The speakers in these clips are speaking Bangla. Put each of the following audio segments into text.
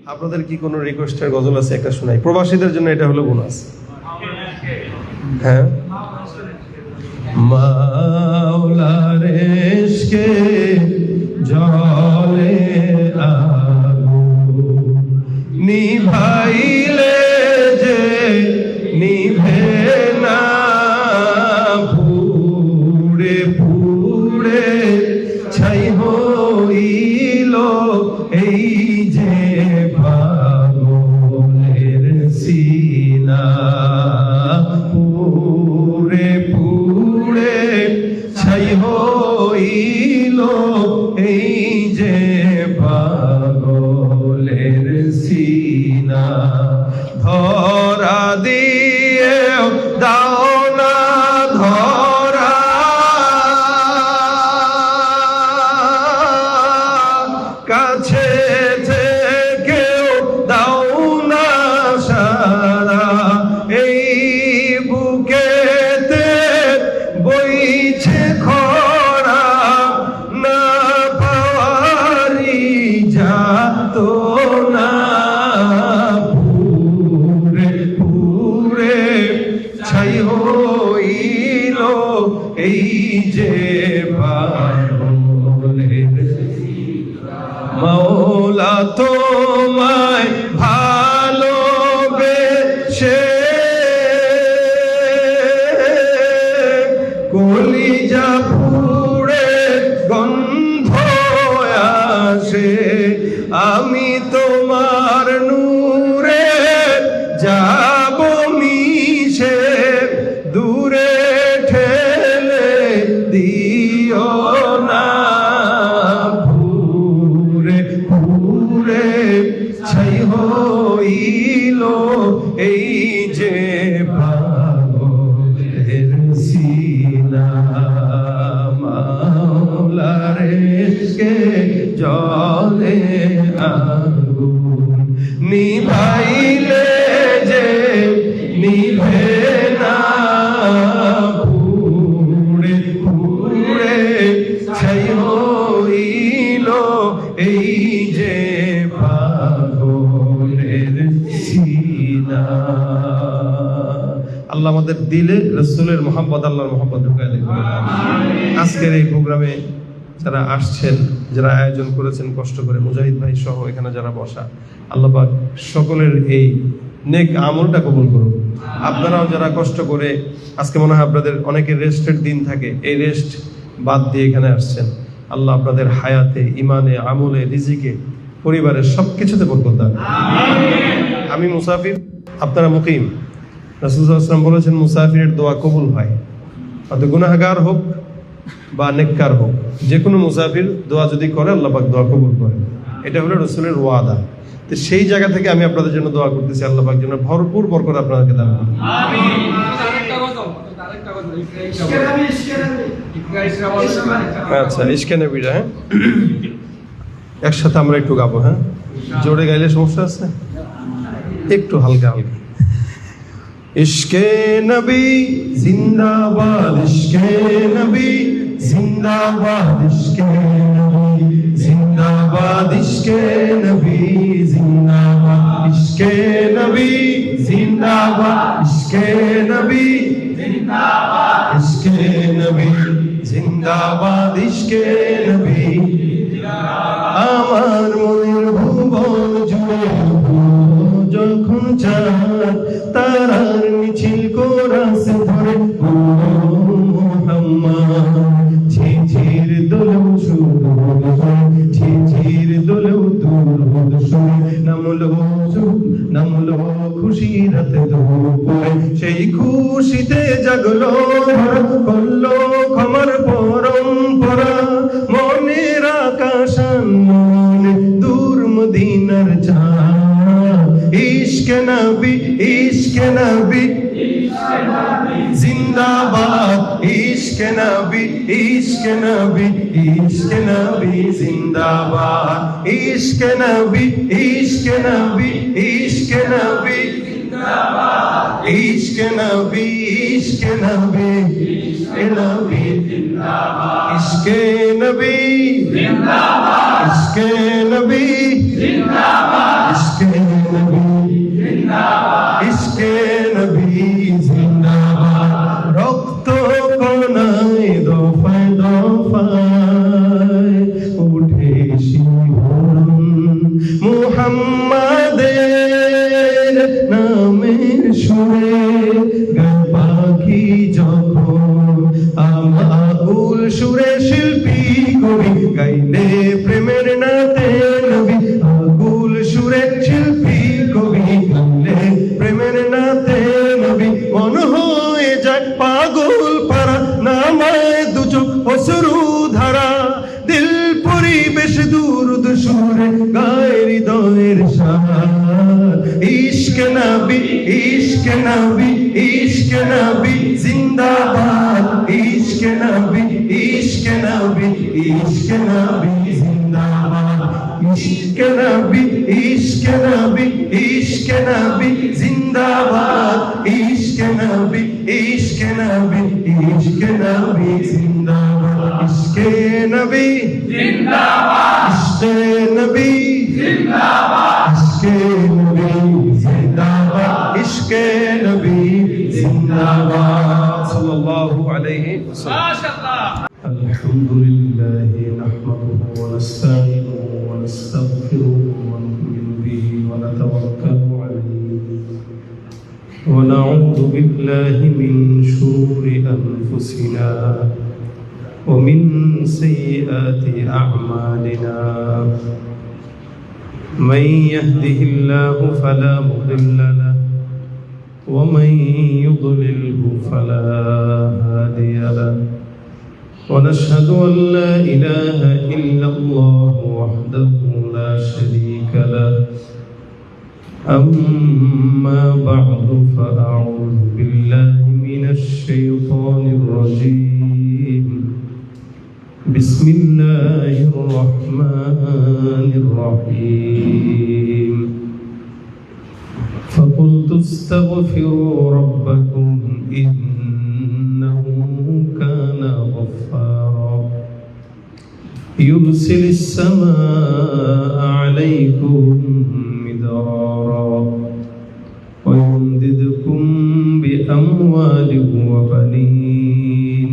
আপনাদের কি কোনো রিকোয়েস্টের গজল আছে? একটা শোনাই, প্রবাসীদের জন্য এটা হলো বোনাস। হ্যাঁ, মাওলার ইশকে জলে আগুন নিভাইলে যে নিভে না, পুড়ে পুড়ে ছাই হইল এই যে পাগলের সিনা, পুড়ে পুড়ে ছাই হইল এই যে পাগলের সিনা। ধরা দিয়ে দাও না ধরা, কাছে থেকেও দাও না সারা, এই বুকেতে বইছে খরা, না পাওয়ারি যাত না, পুরে পুরে ছাই হইল এই যে পাগলের। মাওলা তোমায় ভালোবেসে কলিজা পুড়ে গন্ধ আসে, আমি তোমার নূরে যাব মিশে, দূরে ঠেলে দিও না, পুরে পুরে ছাই হইল এই যে পাগলের সিনা। মাওলার ইশকে জলে আগুন নিভাইলে যে নিভে না, পুড়ে পুড়ে ছাই হইল এই যে পাগলের সিনা। আল্লাহ আমাদের দিলে রাসূলের মহব্বত, আল্লাহর মহব্বত ঢুকায় দিবেন। আজকের এই প্রোগ্রামে যারা আসছেন, যারা আয়োজন করেছেন কষ্ট করে, মুজাহিদ ভাই সহ এখানে যারা বসা, আল্লাহ পাক সকলের এই নেক আমলটা কবুল করুন। আপনারাও যারা কষ্ট করে, আজকে মনে হয় আপনাদের অনেকের রেস্টের দিন থাকে, এই রেস্ট বাদ দিয়ে এখানে আসছেন, আল্লাহ আপনাদের হায়াতে, ইমানে, আমলে, রিজিকে, পরিবারের সবকিছুতে বরকত দান। আমি মুসাফির, আপনারা মুকিম। রাসূল সাল্লাল্লাহু আলাইহি ওয়াসাল্লাম বলেছেন মুসাফিরের দোয়া কবুল হয়, অত গুনাহগার হোক বা নেককার হোক, যে কোনো মুসাফির দোয়া যদি করে আল্লাহ পাক দোয়া কবুল করে। এটা হলো রাসূলের ওয়াদা। তো সেই জায়গা থেকে আমি আপনাদের জন্য দোয়া করতেছি, আল্লাহ পাক যেন ভরপুর বরকত আপনাদেরকে দান করেন। আমিন। আচ্ছা, ইশকে নবীরা, হ্যাঁ, একসাথে আমরা একটু গাবো। হ্যাঁ, জোরে গাইলে সমস্যা আছে, একটু হালকা হালকা। ইশকে নবী জিন্দাবাদ, ইশকে নবী জিন্দাবাদ, ইশকে নবী জিন্দাবাদ, ইশকে নবী জিন্দাবাদ, ইশকে নবী জিন্দাবাদ, ইশকে নবী জিন্দাবাদ, ইশকে নবী জিন্দাবাদ, ইশকে নবী। আমার মনের ভুবন জুড়ে যখন চাঁদ তারার মিছিল কোরাসে ধরে, মুহাম্মদ ঝিঝির দোলেও সুরুদ শোনে, ঝিঝির দোলেও দুরুদ শোনে, নামলো খুশি রাতে দুপুরে, সেই খুশিতে জাগলো করলো ক্ষমার পরম্পরা, মনের আকাশ মনে দূর মদিনার চাঁদ। ইশকে নবী, ইশকে নবী জিন্দাবাদ, ইশকে নবী, ইশকে নবী, ইশকে নবী জিন্দাবাদ, ইশকে নবী, ইশকে নবী, ইশকে নবী জিন্দাবাদ, ইশকে নবী, ইশকে নবী, ইশকে নবী জিন্দাবাদ, ইশকে নবী জিন্দাবাদ, ইশকে নবী জিন্দাবাদ, মুহাম্মাদের নামের সুরে গায় পাখি যখন আমাউল সুরে শিল্পী কবি গাইলে প্রেমের নাতে নবী আকুল সুরে শিল্পী কবি গাইলে প্রেমের নাতে নবী মন হয়ে যায় পাগল পারা নামায় দুচোখ অশ্রু ধারা দিল পরিবেশ দুরুদ সুরে গায় হৃদয়ের সার ইশকে নবী ইশকে নবী ইশকে নবী জিন্দাবাদ ইশকে নবী ইশকে নবী ইশকে নবী জিন্দাবাদ ইশকে নবী ইশকে নবী ইশকে নবী জিন্দাবাদ ইশকে নবী ইশকে নবী ইশকে নবী জিন্দাবাদ ইশকে নবী জিন্দাবাদ ইশকে নবী জিন্দাবাদ ইশকে নবী জিন্দাবাদ ইশকে নবী জিন্দাবাদ সাল্লাল্লাহু আলাইহি ওয়াসাল্লাম মাশাআল্লাহ আলহামদুলিল্লাহি নাহমাদুহু ওয়া নাস্তাঈনুহু ওয়া নাস্তাগফিরুহু ওয়া নু'মিনু বিহি ওয়া নাতাওয়াক্কালু আলাইহি ওয়া না'উযু বিল্লাহি মিন শুরুরি আনফুসিনা ওয়া মিন সাইয়্যাতি আ'মালিনা মান ইয়াহদিহিল্লাহু ফালা মুদিল্লা লাহু ومن يضلله فلا هادي له ونشهد أن لا إله إلا الله وحده لا شريك له أما بعد فأعوذ بالله من الشيطان الرجيم بسم الله الرحمن الرحيم فقلت استغفروا ربكم إنه كان غفارا يرسل السماء عليكم مدرارا ويمددكم بأموال وبنين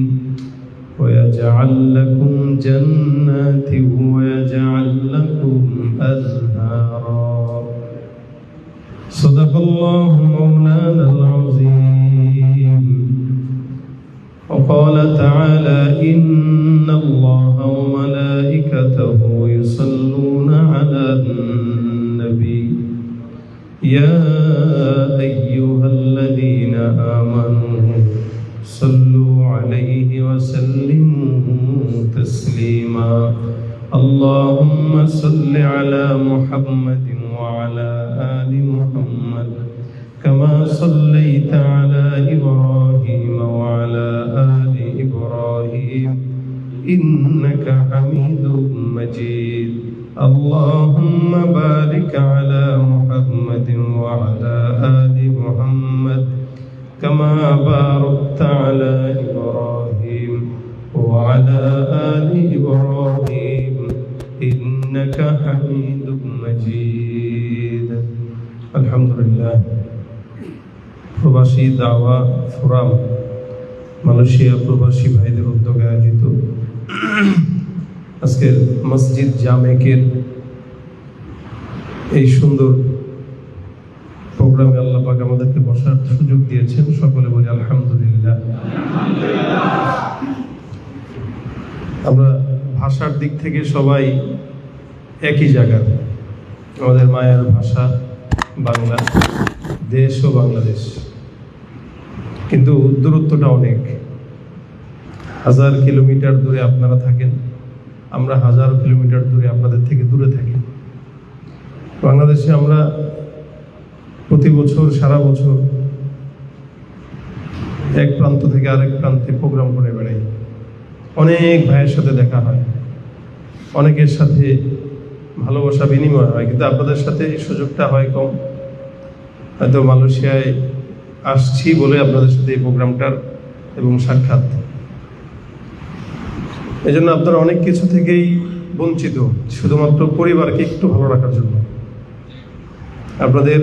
ويجعل لكم جنات ويجعل لكم أنهارا صدق الله مولانا العظيم وقال تعالى إن الله وملائكته يصلون على النبي يا أيها الذين آمنوا صلوا عليه وسلموا تسليما اللهم صل على محمد وعلى آل محمد كما صليت على إبراهيم وعلى آل إبراهيم إنك حميد مجيد اللهم بارك على محمد وعلى آل محمد كما باركت على إبراهيم وعلى آل إبراهيم إنك حميد مجيد الحمد لله প্রবাসী দাওয়া ফোরাম মালয়েশিয়া প্রবাসী ভাইদের উদ্যোগে আয়োজিত আজকের মসজিদ জামেকের এই সুন্দর প্রোগ্রামে আল্লাহ পাক আমাদেরকে বসার সুযোগ দিয়েছেন সকলে বলি আলহামদুলিল্লাহ। আমরা ভাষার দিক থেকে সবাই একই জায়গার, আমাদের মায়ের ভাষা বাংলা, দেশ ও বাংলাদেশ, কিন্তু দূরত্বটা অনেক। 1000 কিলোমিটার দূরে আপনারা থাকেন, আমরা 1000 কিলোমিটার দূরে আপনাদের থেকে দূরে থাকি। বাংলাদেশে আমরা প্রতি বছর সারা বছর এক প্রান্ত থেকে আরেক প্রান্তে প্রোগ্রাম করে বেড়াই। অনেক ভাইয়ের সাথে দেখা হয়, অনেকের সাথে ভালোবাসা বিনিময় হয়, কিন্তু আপনাদের সাথে এই সুযোগটা হয় কম। হয়তো মালয়েশিয়ায় আসছি বলে আপনাদের সাথে এই প্রোগ্রামটার এবং সাক্ষাৎ, এই জন্য আপনারা অনেক কিছু থেকেই বঞ্চিত, শুধুমাত্র পরিবারকে একটু ভালো রাখার জন্য। আপনাদের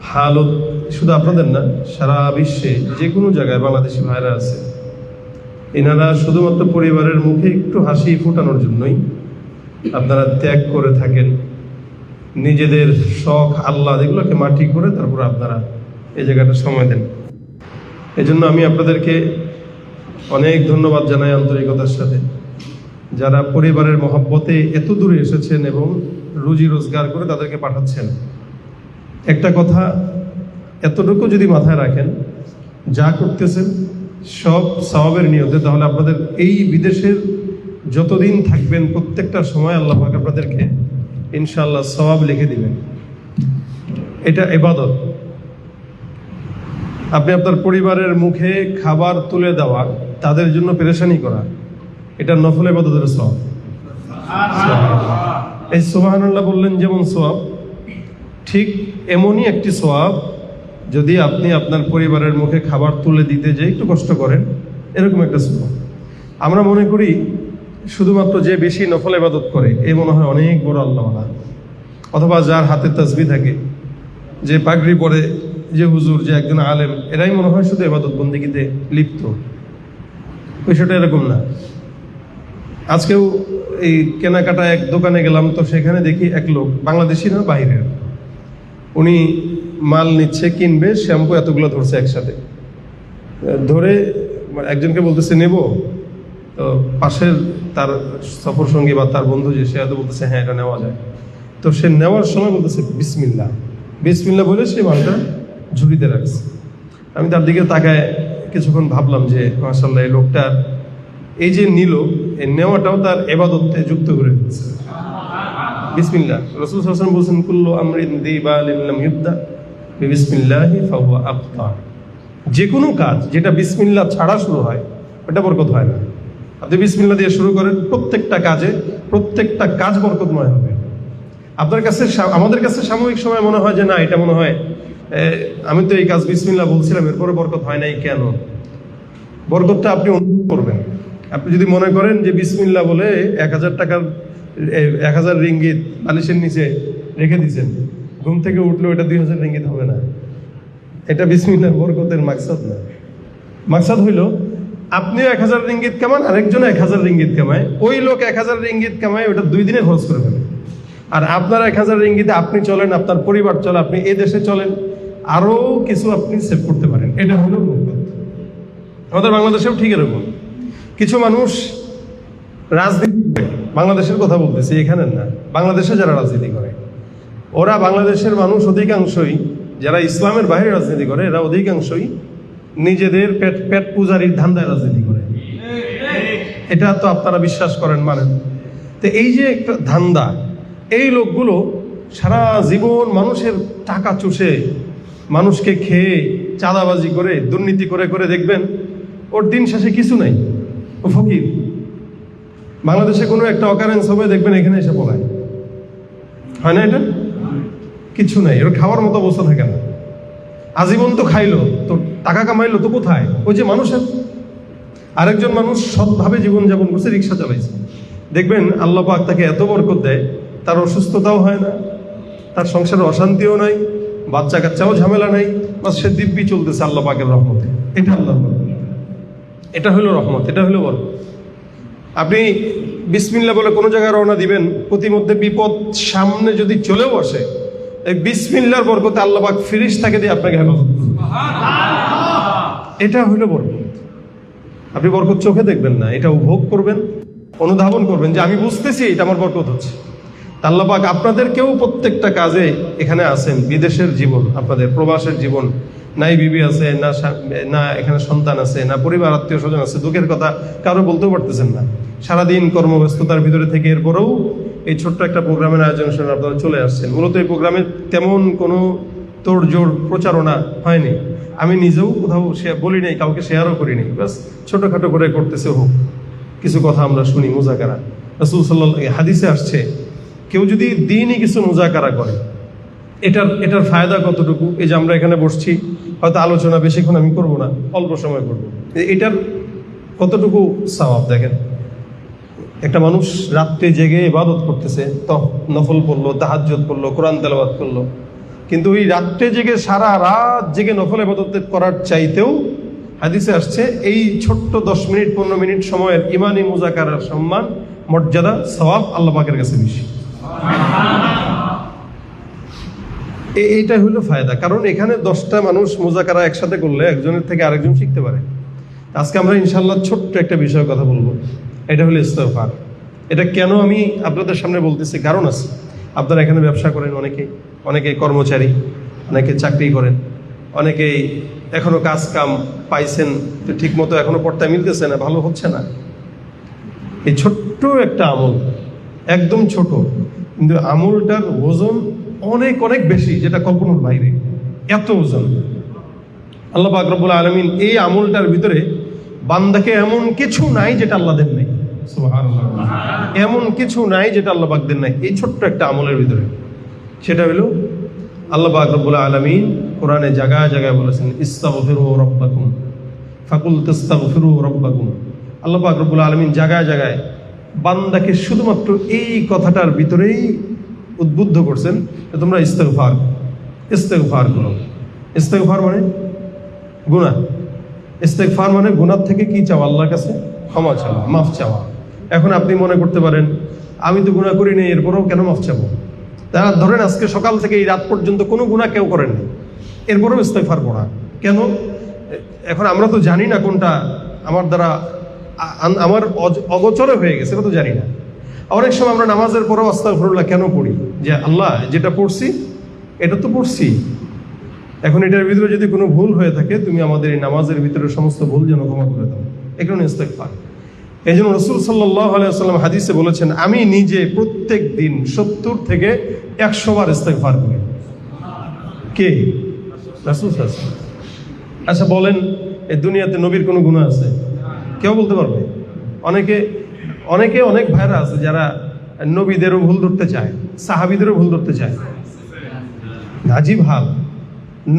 হালত শুধু আপনাদের না, সারা বিশ্বে যে কোনো জায়গায় বাংলাদেশি ভাইরা আছে, এনারা শুধুমাত্র পরিবারের মুখে একটু হাসি ফোটানোর জন্যই আপনারা ত্যাগ করে থাকেন, নিজেদের শখ আল্লাহ এগুলোকে মাটি করে তারপর আপনারা এই জায়গাটা সময় দেন। এজন্য আমি আপনাদেরকে অনেক ধন্যবাদ জানাই আন্তরিকতার সাথে, যারা পরিবারের মহব্বতে এত দূরে এসেছেন এবং রুজি রোজগার করে তাদেরকে পাঠাচ্ছেন। একটা কথা এতটুকু যদি মাথায় রাখেন, যা করতেছেন সব সওয়াবের নিয়তে, তাহলে আপনাদের এই বিদেশের যতদিন থাকবেন প্রত্যেকটা সময় আল্লাহ পাক আপনাদেরকে ইনশাআল্লাহ সওয়াব লিখে দিবেন। এটা ইবাদত। আপনি আপনার পরিবারের মুখে খাবার তুলে দেওয়া, তাদের জন্য পেরেশানি করা, এটা নফল ইবাদতের সওয়াব। এই সুবহানাল্লাহ বললেন যেমন সওয়াব, ঠিক এমনই একটি সওয়াব যদি আপনি আপনার পরিবারের মুখে খাবার তুলে দিতে যে একটু কষ্ট করেন, এরকম একটা সওয়াব। আমরা মনে করি শুধুমাত্র যে বেশি নফল ইবাদত করে এ মনে হয় অনেক বড় আল্লাহওয়ালা, অথবা যার হাতে তাসবিহ থাকে, যে পাগড়ি পরে, যে হুজুর, যে একজন আলেম, এরাই মনে হয় শুধু ইবাদত বন্দেগীতে লিপ্ত। বিষয়টা এরকম না। আজকেও এই কেনাকাটা এক দোকানে গেলাম, তো সেখানে দেখি এক লোক, বাংলাদেশি না বাইরের, উনি মাল নিচ্ছে, কিনবে, শ্যাম্পু এতগুলো ধরছে একসাথে ধরে, একজনকে বলতেছে নেব, তো পাশের তার সফর সঙ্গী বা তার বন্ধু যে, সে হয়তো বলতেছে হ্যাঁ এটা নেওয়া যায়। তো সে নেওয়ার সময় বলতেছে বিসমিল্লাহ, বিসমিল্লাহ বলে সে মালটা ঝুড়িতে রাখছে। আমি তার দিকে তাকায় কিছুক্ষণ ভাবলাম যে মাশাআল্লাহ, এই লোকটার এই যে নিল, এই নেওয়াটাও তার ইবাদতে যুক্ত করে দিচ্ছে। বিসমিল্লাহ, রাসূল সাল্লাল্লাহু আলাইহি ওয়াসাল্লাম বলেছেন কুল্লু আমরিন দিবালিন লাম ইবদা বিসমিল্লাহি ফাহুয়া আখতা। যে কোনো কাজ যেটা বিসমিল্লাহ ছাড়া শুরু হয় ওটা বরকত হয় না। আপনি বিসমিল্লাহ দিয়ে শুরু করেন, প্রত্যেকটা কাজ বরকতময় হবে। আপনার কাছে, আমাদের কাছে সাময়িক সময় মনে হয় যে না, এটা মনে হয় আমি তো এই কাজ বিসমিল্লাহ বলছিলাম, এরপরে বরকত হয় নাই কেন? বরকতটা আপনি অনুভব করবেন। আপনি যদি মনে করেন যে বিসমিল্লাহ বলে 1000 টাকার 1000 রিঙ্গিত বালিশের নিচে রেখে দিয়েছেন, ঘুম থেকে উঠলে ওটা 2000 রিঙ্গিত হবে না। এটা বিসমিল্লাহ বরকতের মাকসাদ না। মাকসাদ হইল আপনিও 1000 রিঙ্গিত কামান, আরেকজন 1000 রিঙ্গিত কামায়, ওই লোক 1000 রিঙ্গিত কামায়, ওটা 2 দিনে খরচ করে ফেলে। আর আপনার 1000 রিঙ্গিতে আপনি চলেন, আপনার পরিবার চলে, আপনি এই দেশে চলেন, আরো কিছু আপনি সেভ করতে পারেন। এটা হলো বরকত। আমাদের বাংলাদেশেও ঠিক এরকম কিছু মানুষ রাজনীতি করে, বাংলাদেশের কথা বলতেছি, এখানে না, বাংলাদেশে যারা রাজনীতি করে, ওরা বাংলাদেশের মানুষ অধিকাংশই যারা ইসলামের বাইরে রাজনীতি করে, এরা অধিকাংশই নিজেদের পেট পূজারির ধান্দায় রাজনীতি করে। এটা তো আপনারা বিশ্বাস করেন, মানেন। তো এই যে একটা ধান্দা, এই লোকগুলো সারা জীবন মানুষের টাকা চুষে, মানুষকে খেয়ে, চাঁদাবাজি করে, দুর্নীতি করে করে দেখবেন ওর দিন শেষে কিছু নাই, ও ফকির। বাংলাদেশে কোনো একটা অকারেন্স হবে, দেখবেন এখানে এসে পড়ায়, হয় না? এটা কিছু নাই, ওর খাওয়ার মতো অবস্থা থাকে না। আজীবন তো খাইলো, তো টাকা কামাইলো, তো কোথায়? ওই যে মানুষের, আরেকজন মানুষ সৎভাবে জীবনযাপন করছে, রিক্সা চালাইছে, দেখবেন আল্লাহ পাক তাকে এত বরকত দেয়, তার অসুস্থতাও হয় না, তার সংসারে অশান্তিও নাই, বাচ্চা কাচ্চাও ঝামেলা নাই, বাস সে দিব্যি চলতেছে আল্লাহ পাকের রহমতে। এটা আল্লাহ, এটা হলো রহমত, এটা হলো বরকত। আপনি বিসমিল্লাহ বলে কোনো জায়গায় রওনা দিবেন, প্রতিমধ্যে বিপদ সামনে যদি চলেও আসে, এই বিসমিল্লাহর বরকতে আল্লাহ পাক ফেরেশতাকে দিয়ে আপনাকে হেফাজত করবে। এটা হলো বরকত। আপনি বরকত চোখে দেখবেন না, এটা উপভোগ করবেন, অনুধাবন করবেন যে আমি বুঝতেছি এটা আমার বরকত হচ্ছে। আল্লাহ পাক আপনাদেরকেও প্রত্যেকটা কাজে, এখানে আছেন, বিদেশের জীবন, আপনাদের প্রবাসের জীবন, নাই বিবি আছে, না এখানে সন্তান আছে, না পরিবার আত্মীয় স্বজন আছে, দুঃখের কথা কারো বলতেও পারতেছেন না, সারাদিন কর্মব্যস্ততার ভিতরে থেকে এরপরেও এই ছোট্ট একটা প্রোগ্রামের আয়োজন শুনে আপনারা চলে আসছেন। মূলত এই প্রোগ্রামে তেমন কোনো তোড়জোড় প্রচারণা হয়নি, আমি নিজেও কোথাও বলি নাই, কাউকে শেয়ারও করি নাই, বাস ছোটোখাটো করে করতেছে হোক, কিছু কথা আমরা শুনি, মুজাকারা। রাসূল সাল্লাল্লাহু আলাইহি হাদিসে আসছে, কেউ যদি দিনই কিছু মুজাকারা করে, এটার ফায়দা কতটুকু? এই যে আমরা এখানে বসছি, হয়তো আলোচনা বেশিক্ষণ আমি করব না, অল্প সময় করব, এটার কতটুকু সওয়াব দেখেন। একটা মানুষ রাত্রে জেগে ইবাদত করতেছে, নফল পড়লো, তাহাজ্জুদ পড়লো, কোরআন তেলাওয়াত করলো, কিন্তু ওই রাত্রে জেগে সারা রাত জেগে নফল ইবাদত করার চাইতেও হাদিসে আসছে এই ছোট্ট 10 মিনিট 15 মিনিট সময়ের ইমানি মুজাকারার সম্মান, মর্যাদা, সওয়াব আল্লাহ পাকের কাছে বেশি। এইটা হলো ফায়দা, কারণ এখানে 10টা মানুষ মুযাকারা একসাথে করলে একজনের থেকে আরেকজন শিখতে পারে। আজকে আমরা ইনশাআল্লাহ ছোট্ট একটা বিষয়ের কথা বলবো, এটা হলো ইস্তেগফার। এটা কেন আমি আপনাদের সামনে বলতেছি, কারণ আছে। আপনারা এখানে ব্যবসা করেন, অনেকে কর্মচারী, অনেকে চাকরি করেন, অনেকেই এখনো কাজ কাম পাইছেন তো ঠিক মতো এখনো পর্দায় মিলতেছে না, ভালো হচ্ছে না। এই ছোট্ট একটা আমল, একদম ছোট, কিন্তু আমলটার ওজন অনেক অনেক বেশি, যেটা কল্পনার বাইরে, এত ওজন। আল্লাহ পাক রব্বুল আলামিন এই আমলটার ভিতরে বান্দাকে এমন কিছু নাই যেটা আল্লাহ দেন নাই, সুবহানাল্লাহ, এমন কিছু নাই যেটা আল্লাহ পাক দেন নাই এই ছোট্ট একটা আমলের ভিতরে। সেটা হলো আল্লাহ পাক রব্বুল আলামিন কোরআনে জায়গায় জায়গায় বলেছেন, ইস্তাগফিরু রাব্বাকুম ফাকুল তাস্তাগফিরু রাব্বাকুম। আল্লাহ পাক রব্বুল আলামিন জায়গায় জায়গায় বান্দাকে শুধুমাত্র এই কথাটার ভিতরেই উদ্বুদ্ধ করছেন যে তোমরা ইস্তেগফার করো। ইস্তেগফার মানে গুনাহ, ইস্তেগফার মানে গুনাহ থেকে কি চাওয়া? আল্লাহর কাছে ক্ষমা চাওয়া, মাফ চাওয়া। এখন আপনি মনে করতে পারেন আমি তো গুনাহ করি নাই, এরপরেও কেন মাফ চাবো? তারা ধরেন আজকে সকাল থেকে এই রাত পর্যন্ত কোনো গুনাহ কেউ করেননি, এরপরেও ইস্তেগফার পড়া কেন? এখন আমরা তো জানি না কোনটা আমার দ্বারা আমার অগোচরে হয়ে গেছে, এটা তো জানি না। অনেক সময় আমরা নামাজের পরেও আস্তাগফিরুল্লাহ কেন পড়ি? যে আল্লাহ যেটা পড়ছি এটা তো পড়ছি, এখন এটার ভিতরে যদি কোনো ভুল হয়ে থাকে তুমি আমাদের এই নামাজের ভিতরে সমস্ত ভুল যেন ক্ষমা করে দাও। এই কারণে ইস্তেগফার। এই জন্য রাসূল সাল্লাল্লাহু আলাইহি ওয়াসাল্লাম হাদিসে বলেছেন, আমি নিজে প্রত্যেক দিন 70 থেকে 100 বার ইস্তেগফার করি। কে? রাসূল সাল্লাল্লাহু আলাইহি ওয়াসাল্লাম। আচ্ছা বলেন, এই দুনিয়াতে নবীর কোনো গুনাহ আছে? কেউ বলতে পারবে? অনেক ভাইরা আছে যারা নবীদেরও ভুল ধরতে চায়, সাহাবীদেরও ভুল ধরতে চায়। আজীব হাল।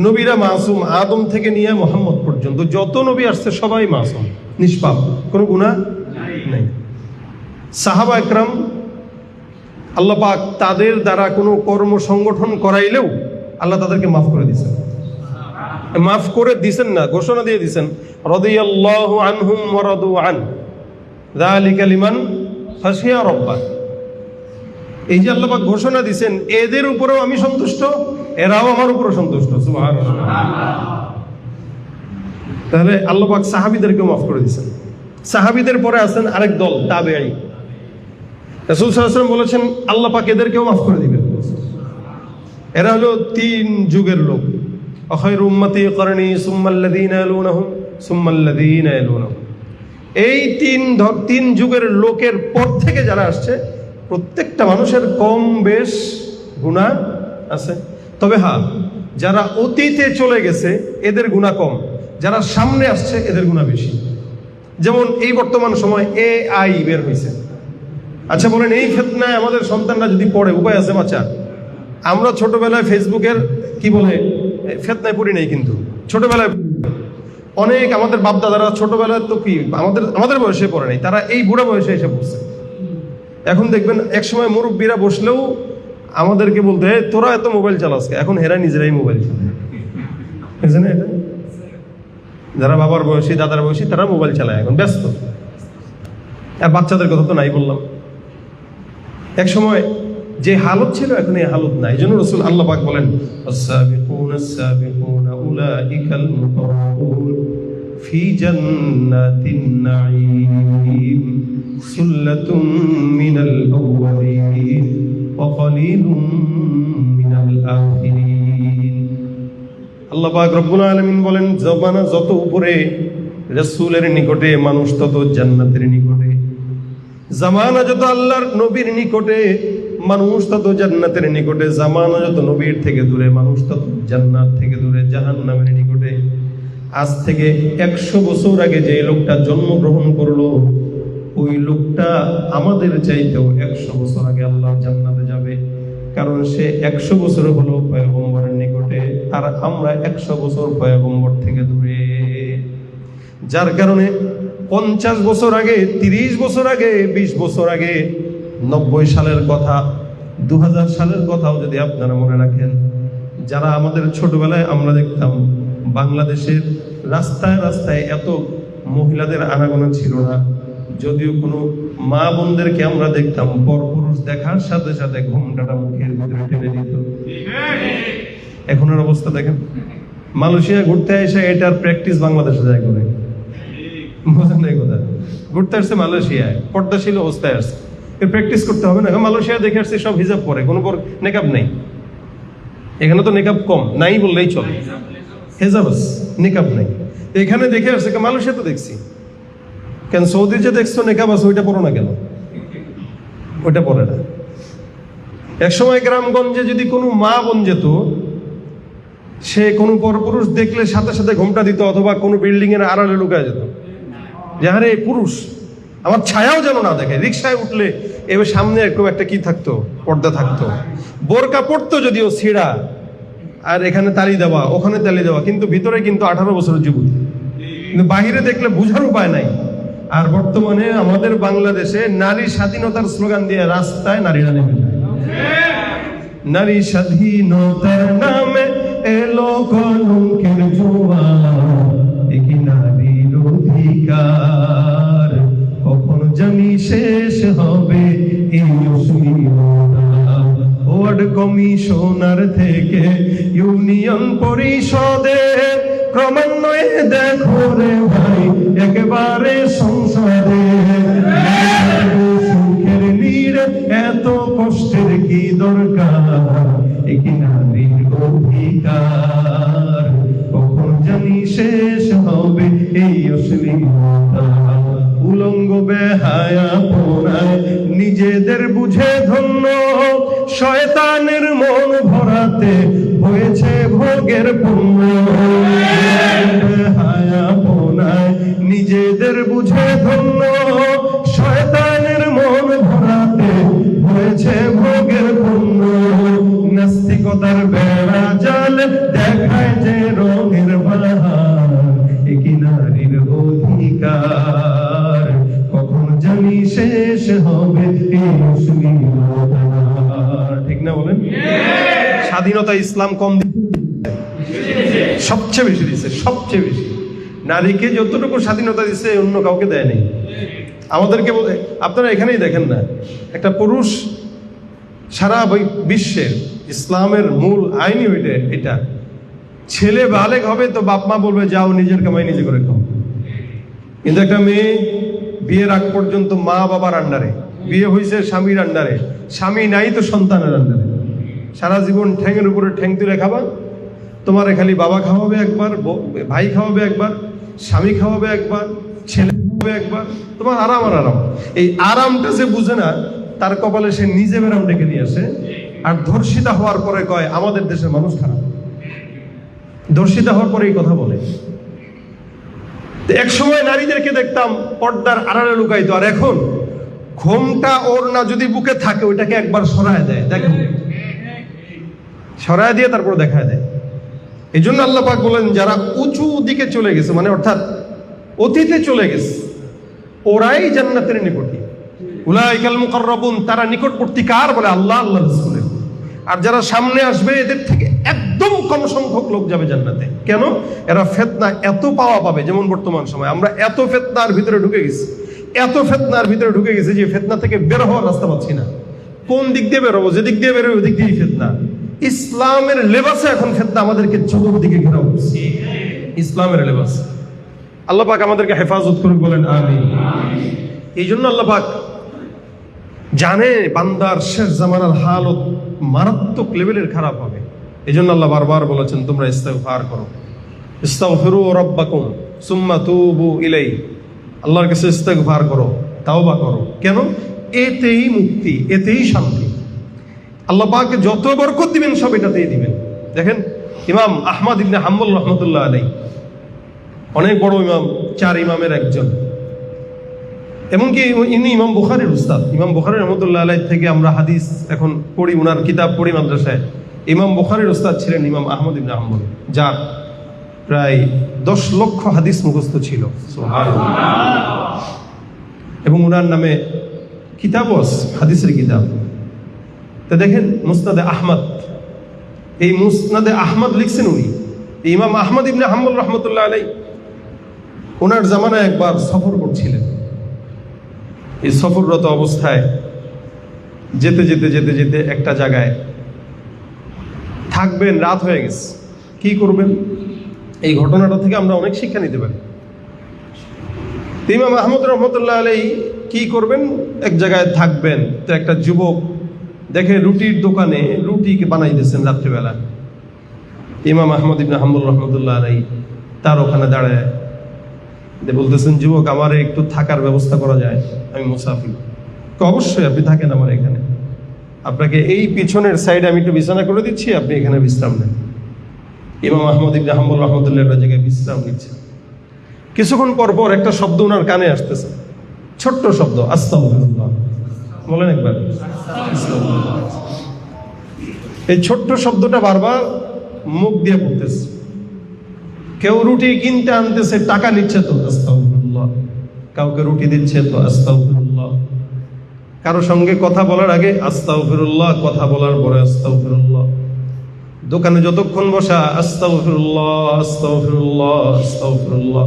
নবীরা মাসুম, আদম থেকে নিয়ে মুহাম্মদ পর্যন্ত যত নবী আসছে সবাই মাসুম, নিষ্পাপ, কোনো গুনাহ নেই। সাহাবা একরাম আল্লাহ পাক তাদের দ্বারা কোনো কর্ম সংগঠন করাইলেও আল্লাহ তাদেরকে মাফ করে দিয়েছেন। মাফ করে দিছেন না, ঘোষণা দিয়ে দিছেন, রাদিয়াল্লাহু আনহুম ওয়া রাদু আন যালিকা লিমান খাশিয়া রাব্বাহ। এই যে আল্লাহ পাক ঘোষণা দিছেন, এদের উপরেও আমি সন্তুষ্ট, এরাও আমার উপরে সন্তুষ্ট, সুবহানাল্লাহ। তাহলে আল্লাহ পাক সাহাবীদেরকেও মাফ করে দিয়েছেন। সাহাবীদের পরে আছেন আরেক দল, তাবেঈ। রাসূল সাল্লাল্লাহু আলাইহি ওয়াসাল্লাম বলেছেন আল্লাহ পাক এদেরকেও মাফ করে দিবেন। এরা হলো 3 যুগের লোক। আখায়রু উম্মতি করনি সুম্মাল্লাযীনা ইয়ালুনাহুম সুম্মাল্লাযীনা ইয়ালুনাহুম। এই 3 যুগের লোকের পর থেকে যারা আসছে প্রত্যেকটা মানুষের কম বেশ গুনাহ আছে। তবে হ্যাঁ, যারা অতীতে চলে গেছে এদের গুনাহ কম, যারা সামনে আসছে এদের গুনাহ বেশি। যেমন এই বর্তমান সময় AI বের হয়েছে। আচ্ছা বলেন, এই ফিতনায় আমাদের সন্তানরা যদি পড়ে উপায় আছে বাঁচার? আমরা ছোটবেলায় ফেসবুকের কি বলে ফিতনায় পড়ি নাই, কিন্তু ছোটবেলায় অনেক আমাদের বাপদাদারা ছোটবেলায় তো কি আমাদের বয়সে পড়ে নাই, তারা এই বুড়া বয়সে এসে পড়ছে। এখন দেখবেন একসময় মুরব্বীরা বসলেও আমাদেরকে বলতে, তোরা এত মোবাইল চালাস, এখন হেরা নিজেরাই মোবাইল চালায়। বুঝছেন এটা? যারা বাবার বয়সী, দাদার বয়সী, তারা মোবাইল চালায়, এখন ব্যস্ত। আর বাচ্চাদের কথা তো নাই বললাম। এক সময় যে হালত ছিল এখন এই হালত নাই। এই জন্য রাসূল আল্লাহ পাক বলেন, আস-সাবিকুনা আস-সাবিকুনা উলাইকাল মুকাররাবুন ফি জান্নাতিন নাঈম সুল্লাতুম মিনাল আউয়ালিন ওয়া কলিলুম মিনাল আখিরিন। আল্লাহ পাক রব্বুল আলামিন বলেন, জমানা যত উপরে রাসূলের নিকটে মানুষ তত জান্নাতের নিকটে, জামানা যত আল্লাহর নবীর নিকটে মানুষ তত জান্নাতের নিকটে, জামানা যত নবীর থেকে দূরে মানুষ তত জান্নাত থেকে দূরে, জাহান্নামের নিকটে। আজ থেকে 100 বছর আগে যে লোকটা জন্মগ্রহণ করলো ওই লোকটা আমাদের চাইতেও 100 বছর আগে আল্লাহর জান্নাতে যাবে, কারণ সে 100 বছর হলো পয়গম্বরের নিকটে, আর আমরা 100 বছর পয়গম্বর থেকে দূরে। যার কারণে 50 বছর আগে, 30 বছর আগে, 20 বছর আগে, 90 সালের কথা, 2000 সালের কথাও যদি আপনারা মনে রাখেন, যারা আমাদের ছোটবেলায় আমরা দেখতাম বাংলাদেশের রাস্তায় রাস্তায় এত মহিলাদের আনাগোনা ছিল না, যদিও কোনো মা বোনদেরকে আমরা দেখতাম পরপুরুষ দেখার সাথে সাথে ঘোমটাটা মুখের ভিতরে টেনে দিত। এখনের অবস্থা দেখেন। মালয়েশিয়া ঘুরতে এসে এটার প্র্যাকটিস বাংলাদেশে যায় করে, বোঝেন এই কথা। ঘুরতে আসছে মালয়েশিয়ায়, পর্দাশীল অবস্থায় আসছে, প্র্যাকটিস করতে হবে না। মালয়েশিয়া দেখে আসছে সব হিজাব পরে, কোনো পর নেকাব নেই। এখানে তো নেকাব কম, নাই বললেই চলে, হেজাব আছে, নেকাব নেই। এখানে দেখে আসছে, মালয়েশিয়া তো দেখছি, কেন সৌদি যে দেখছো নেকাব আছে ওইটা পড়ো না কেন? ওইটা পড়ে না। একসময় গ্রামগঞ্জে যদি কোনো মা বোন যেত, সে কোনো পরপুরুষ দেখলে সাথে সাথে ঘোমটা দিত, অথবা কোনো বিল্ডিং এর আড়ালে লুকায় যেত, যে আরে পুরুষ আমার ছায়াও যেন না দেখে। রিক্সায় উঠলে এবার সামনে এরকম একটা কি থাকতো, পর্দা থাকতো। বোরকা পড়তো যদিও ছিঁড়া, আর এখানে তালি দেওয়া, ওখানে তালি দেওয়া, কিন্তু ভিতরে কিন্তু 18 বছরের যুবতী। কিন্তু বাহিরে দেখলে বুঝার উপায় নাই। আর বর্তমানে আমাদের বাংলাদেশে নারী স্বাধীনতার স্লোগান দিয়ে রাস্তায় নারীরা নেমে যায়। নারী স্বাধীনতার নামে এলো কলঙ্কের জোয়ার, দেখি নারীর অধিকার কখন জানি শেষ হবে এই অশ্লীলতা। ওয়ার্ড কমিশনার থেকে ইউনিয়ন পরিষদে ক্রমান্বয়ে দেখো রে ভাই একেবারে সংসদে সুখের নীড়ে এত কষ্টের কি দরকার, একই নারীর অধিকার কখন জানি শেষ হবে এই অশ্লীলতা। উলঙ্গ বেহায়াপনায় নিজেদের বুঝে ধন্য, শয়তানের মন ভরাতে হয়েছে ভোগের পুণ্য। বেহায়াপনায় নিজেদের বুঝে ধন্য, শয়তানের মন ভরাতে হয়েছে ভোগের পুণ্য। নাস্তিকতার বেড়া জাল দেখায় যে রঙের বাহার, একই নারীর অধিকার কখন জানি শেষ হবে এই অশ্লীলতা। ঠিক না বলেন? স্বাধীনতা ইসলাম কম সবচেয়ে বেশি দিচ্ছে, সবচেয়ে বেশি। নারীকে যতটুকু স্বাধীনতা দিচ্ছে অন্য কাউকে দেয় নেই। আমাদেরকে আপনারা এখানেই দেখেন না, একটা পুরুষ সারা বিশ্বের ইসলামের মূল আইনই এটা, ছেলে বালেগ হবে তো বাপ মা বলবে যাও নিজের কামাই নিজে করে খাও। কিন্তু একটা মেয়ে বিয়ের আগ পর্যন্ত মা বাবার আন্ডারে, বিয়ে হয়েছে স্বামীর আন্ডারে, স্বামী নাই তো সন্তানের আন্ডারে, সারা জীবন ঠ্যাংয়ের উপরে ঠ্যাং তুলে খাবা। তোমার খালি বাবা খাওয়াবে একবার, ভাই খাওয়াবে একবার, স্বামী খাওয়াবে একবার, ছেলে খাওয়াবে একবার, তোমার আরাম আর আরাম। এই আরামটা যে বুঝে না, তার কপালে সে নিজে বেরাম ডেকে নিয়ে আসে। আর ধর্ষিতা হওয়ার পরে কয় আমাদের দেশের মানুষ খারাপ। ধর্ষিতা হওয়ার পরে এই কথা বলে। এক সময় নারীদেরকে দেখতাম পর্দার আড়ালে লুকাইতো, আর এখন ঘোমটা ওড়না যদি বুকে থাকে ওইটাকে একবার সরায় দেয়, দেখো সরায় দিয়ে তারপর দেখায় দেয়। এই জন্য আল্লাহ পাক বলেন যারা উঁচু দিকে চলে গেছে, মানে অর্থাৎ অতীতে চলে গেছে, ওরাই জান্নাতের নিকটী। উলাইকাল মুকাররাবুন, তারা নিকটবর্তী কার? বলে আল্লাহ, আল্লাহ রাসূলের। আর যারা সামনে আসবে এদের থেকে একদম কম সংখ্যক লোক যাবে জান্নাতে। কেন? এরা ফিতনা এত পাওয়া পাবে, যেমন বর্তমান সময় আমরা এত ফিতনার ভিতরে ঢুকে গেছি, এত ফিতনার ভিতরে ঢুকে গেছি যে ফিতনা থেকে বের হওয়ার রাস্তা পাচ্ছি না। কোন দিক দিয়ে বেরোবো? যেদিক দিয়ে বেরোবো ওদিক দিয়েই ফিতনা। ইসলামের লেবাসে এখন ফিতনা আমাদেরকে চতুর্দিকে ঘেরাও করছে, ইসলামের লেবাস। আল্লাহ পাক আমাদেরকে হেফাজত করুক, বলেন আমিন। এই জন্য আল্লাহ পাক জানে বান্দার শেষ জামানার হালত মারাত্মক লেভেলের খারাপ হবে। এই জন্য আল্লাহ বারবার বলেছেন তোমরা ইস্তিগফার করো, ইস্তাগফিরু রাব্বাকুম সুম্মা তুবু ইলাইহি, আল্লাহর কাছে ইস্তিগফার করো, তাওবা করো। কেন? এতেই মুক্তি, এতেই শান্তি। আল্লাহ পাক যত বরকত দিবেন সব এটাতেই দিবেন। দেখেন ইমাম আহমদ ইবনে হাম্বল রহমতুল্লাহ আলাইহি, অনেক বড় ইমাম, 4 ইমামের একজন। এমনকি ইনি ইমাম বুখারীর উস্তাদ। ইমাম বুখারী রহমতুল্লাহ আলাইহি থেকে আমরা হাদিস এখন পড়ি, উনার কিতাব পড়ি মাদ্রাসায়। ইমাম বুখারীর উস্তাদ ছিলেন ইমাম আহমদ ইবনে হাম্বল, যার প্রায় 10 লক্ষ হাদিস মুখস্থ ছিল, সুবহানাল্লাহ। এবং উনার নামে কিতাবও আছে, হাদিসের কিতাব। তো দেখেন মুসনাদে আহমদ, এই মুসনাদে আহমদ লিখছেন উনি। ইমাম আহমদ ইবনে হাম্বল রহমতুল্লাহ আলাইহি ওনার জামানায় একবার সফর করছিলেন। এই সফররত অবস্থায় যেতে যেতে যেতে যেতে একটা জায়গায় থাকবেন, রাত হয়ে গেছে, কি করবেন? এই ঘটনাটা থেকে আমরা অনেক শিক্ষা নিতে পারি। ইমাম আহমদ রহমতুল্লাহ আলাইহি কি করবেন? এক জায়গায় থাকবেন, তো একটা যুবক দেখে রুটির দোকানে রুটি বানাইতেছেন রাত্রিবেলা। ইমাম আহমদ ইবনে হাম্বল রহমতুল্লাহ আলাইহি তার ওখানে দাঁড়ায় বলতেছেন, যুবক, আমার একটু থাকার ব্যবস্থা করা যায়? আমি মুসাফির। অবশ্যই, আপনি থাকেন আমার এখানে, আপনাকে এই পিছনের সাইডে আমি একটু বিছানা করে দিচ্ছি, আপনি এখানে বিশ্রাম নেন। ইমাম আহমদ ইবনে হাম্বল রহমতুল্লাহ একটা জায়গায় বিশ্রাম নিচ্ছে। কিছুক্ষণ পর পর একটা শব্দ ওনার কানে আসতেছে, ছোট্ট শব্দ, আস্তাগফিরুল্লাহ। বলেন একবার। এই ছোট্ট শব্দটা বারবার মুখ দিয়ে বলতেছে। কেউ রুটি কিনতে আনতেছে, টাকা নিচ্ছে তো আস্তাগফিরুল্লাহ, কাউকে রুটি দিচ্ছে তো আস্তাগফিরুল্লাহ, কারো সঙ্গে কথা বলার আগে আস্তাগফিরুল্লাহ, কথা বলার পরে আস্তাগফিরুল্লাহ, দোকানে যতক্ষণ বসা আস্তাগফিরুল্লাহ আস্তাগফিরুল্লাহ আস্তাগফিরুল্লাহ।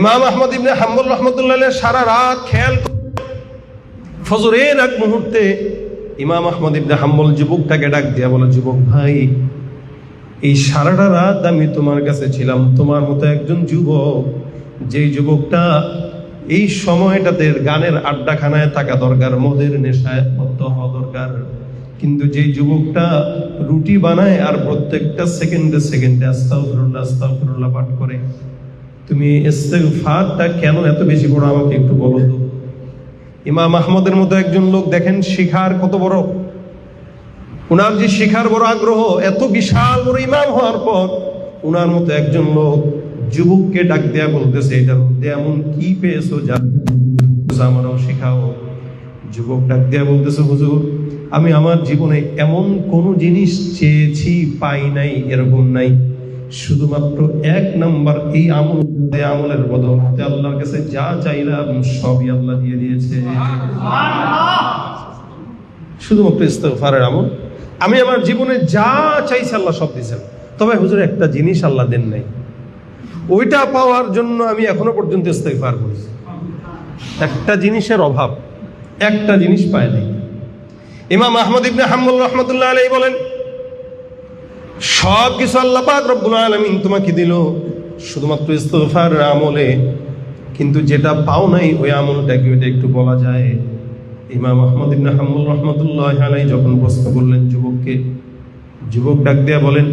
ইমাম আহমদ ইবনে হাম্বল রহমতুল্লাহ আলাইহি সারা রাত খেয়াল, ফজরের এক মুহূর্তে ইমাম আহমদ ইবনে হাম্বল যুবকটাকে ডাক দিয়া বলে, যুবক ভাই, এই সারাটা রাত আমি তোমার কাছে ছিলাম, তোমার মতো একজন যুবক, যেই যুবকটা এই সময়টাতে গানের আড্ডাখানায় থাকা দরকার, মদের নেশায় মত্ত হওয়া দরকার, কিন্তু যেই যুবকটা রুটি বানায় আর প্রত্যেকটা সেকেন্ডে সেকেন্ডে আস্তাগফিরুল্লাহ আস্তাগফিরুল্লাহ পাঠ করে, তুমি ইস্তিগফারটা কেন এত বেশি বড় আমাকে একটু বলো তো। ইমাম আহমদের মতো একজন লোক দেখেন শিখার কত বড়, উনার যে শিখার বড় আগ্রহ, এত বিশাল বড় ইমাম হওয়ার পর উনার মতো একজন লোক যুবককে ডাক দেয়া বলতেছে, এটার মধ্যে এমন কি পেয়েছো যা আমারও শিখাও। যুবক ডাক দেয়া বলতেছে, হুজুর, আমি আমার জীবনে এমন কোন জিনিস চেয়েছি পাই নাই, এরকম নাই, শুধুমাত্র এক নাম্বার এই আমলের বদৌলতে আল্লাহর কাছে যা চাইলাম সবই আল্লাহ দিয়ে দিয়েছে। শুধুমাত্র ইস্তিগফারের আমল, আমি আমার জীবনে যা চাইছি আল্লাহ সব দিয়েছেন, তবে হুজুর একটা জিনিস আল্লাহ দেন নাই, ওইটা পাওয়ার জন্য আমি এখনো পর্যন্ত ইস্তিগফার করেছি। একটা জিনিসের অভাব, একটা জিনিস পায় নাই। ইমাম আহমদ ইবনে হাম্বল রহমতুল্লাহ আলাইহি বলেন, সব কিছু আল্লাহ পাক রব্বুল আলামিন তোমাকে দিল শুধুমাত্র ইস্তিগফারের আমলে, কিন্তু যেটা পাও নাই ওই আমলটাকে ওইটা একটু বলা যায়। ইমাম আহমদ ইবনে হাম্বল রহমতুল্লাহ আলাইহি যখন প্রশ্ন করলেন যুবককে, যুবক ডাক দেয়া বলেন,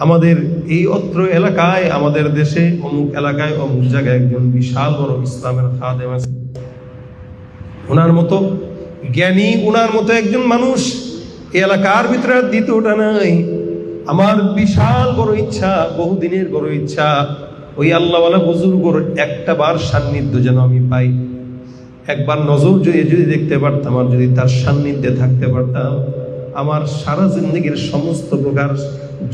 আমাদের এই অত্র এলাকায়, আমাদের দেশে অমুক এলাকায় অমুক জায়গায় একজন বিশাল বড় ইসলামের খাদেম আছে, ওনার মতো জ্ঞানী, ওনার মতো একজন মানুষ এই এলাকার ভিতরে দ্বিতীয়টা নাই। আমার বিশাল বড় ইচ্ছা, বহুদিনের বড় ইচ্ছা, ওই আল্লাহওয়ালা বুজুর্গর একটা বার সান্নিধ্য যেন আমি পাই, একবার নজর যদি দেখতে পারতাম, আর যদি তার সান্নিধ্যে থাকতে পারতাম, আমার সারা জিন্দগির সমস্ত প্রকার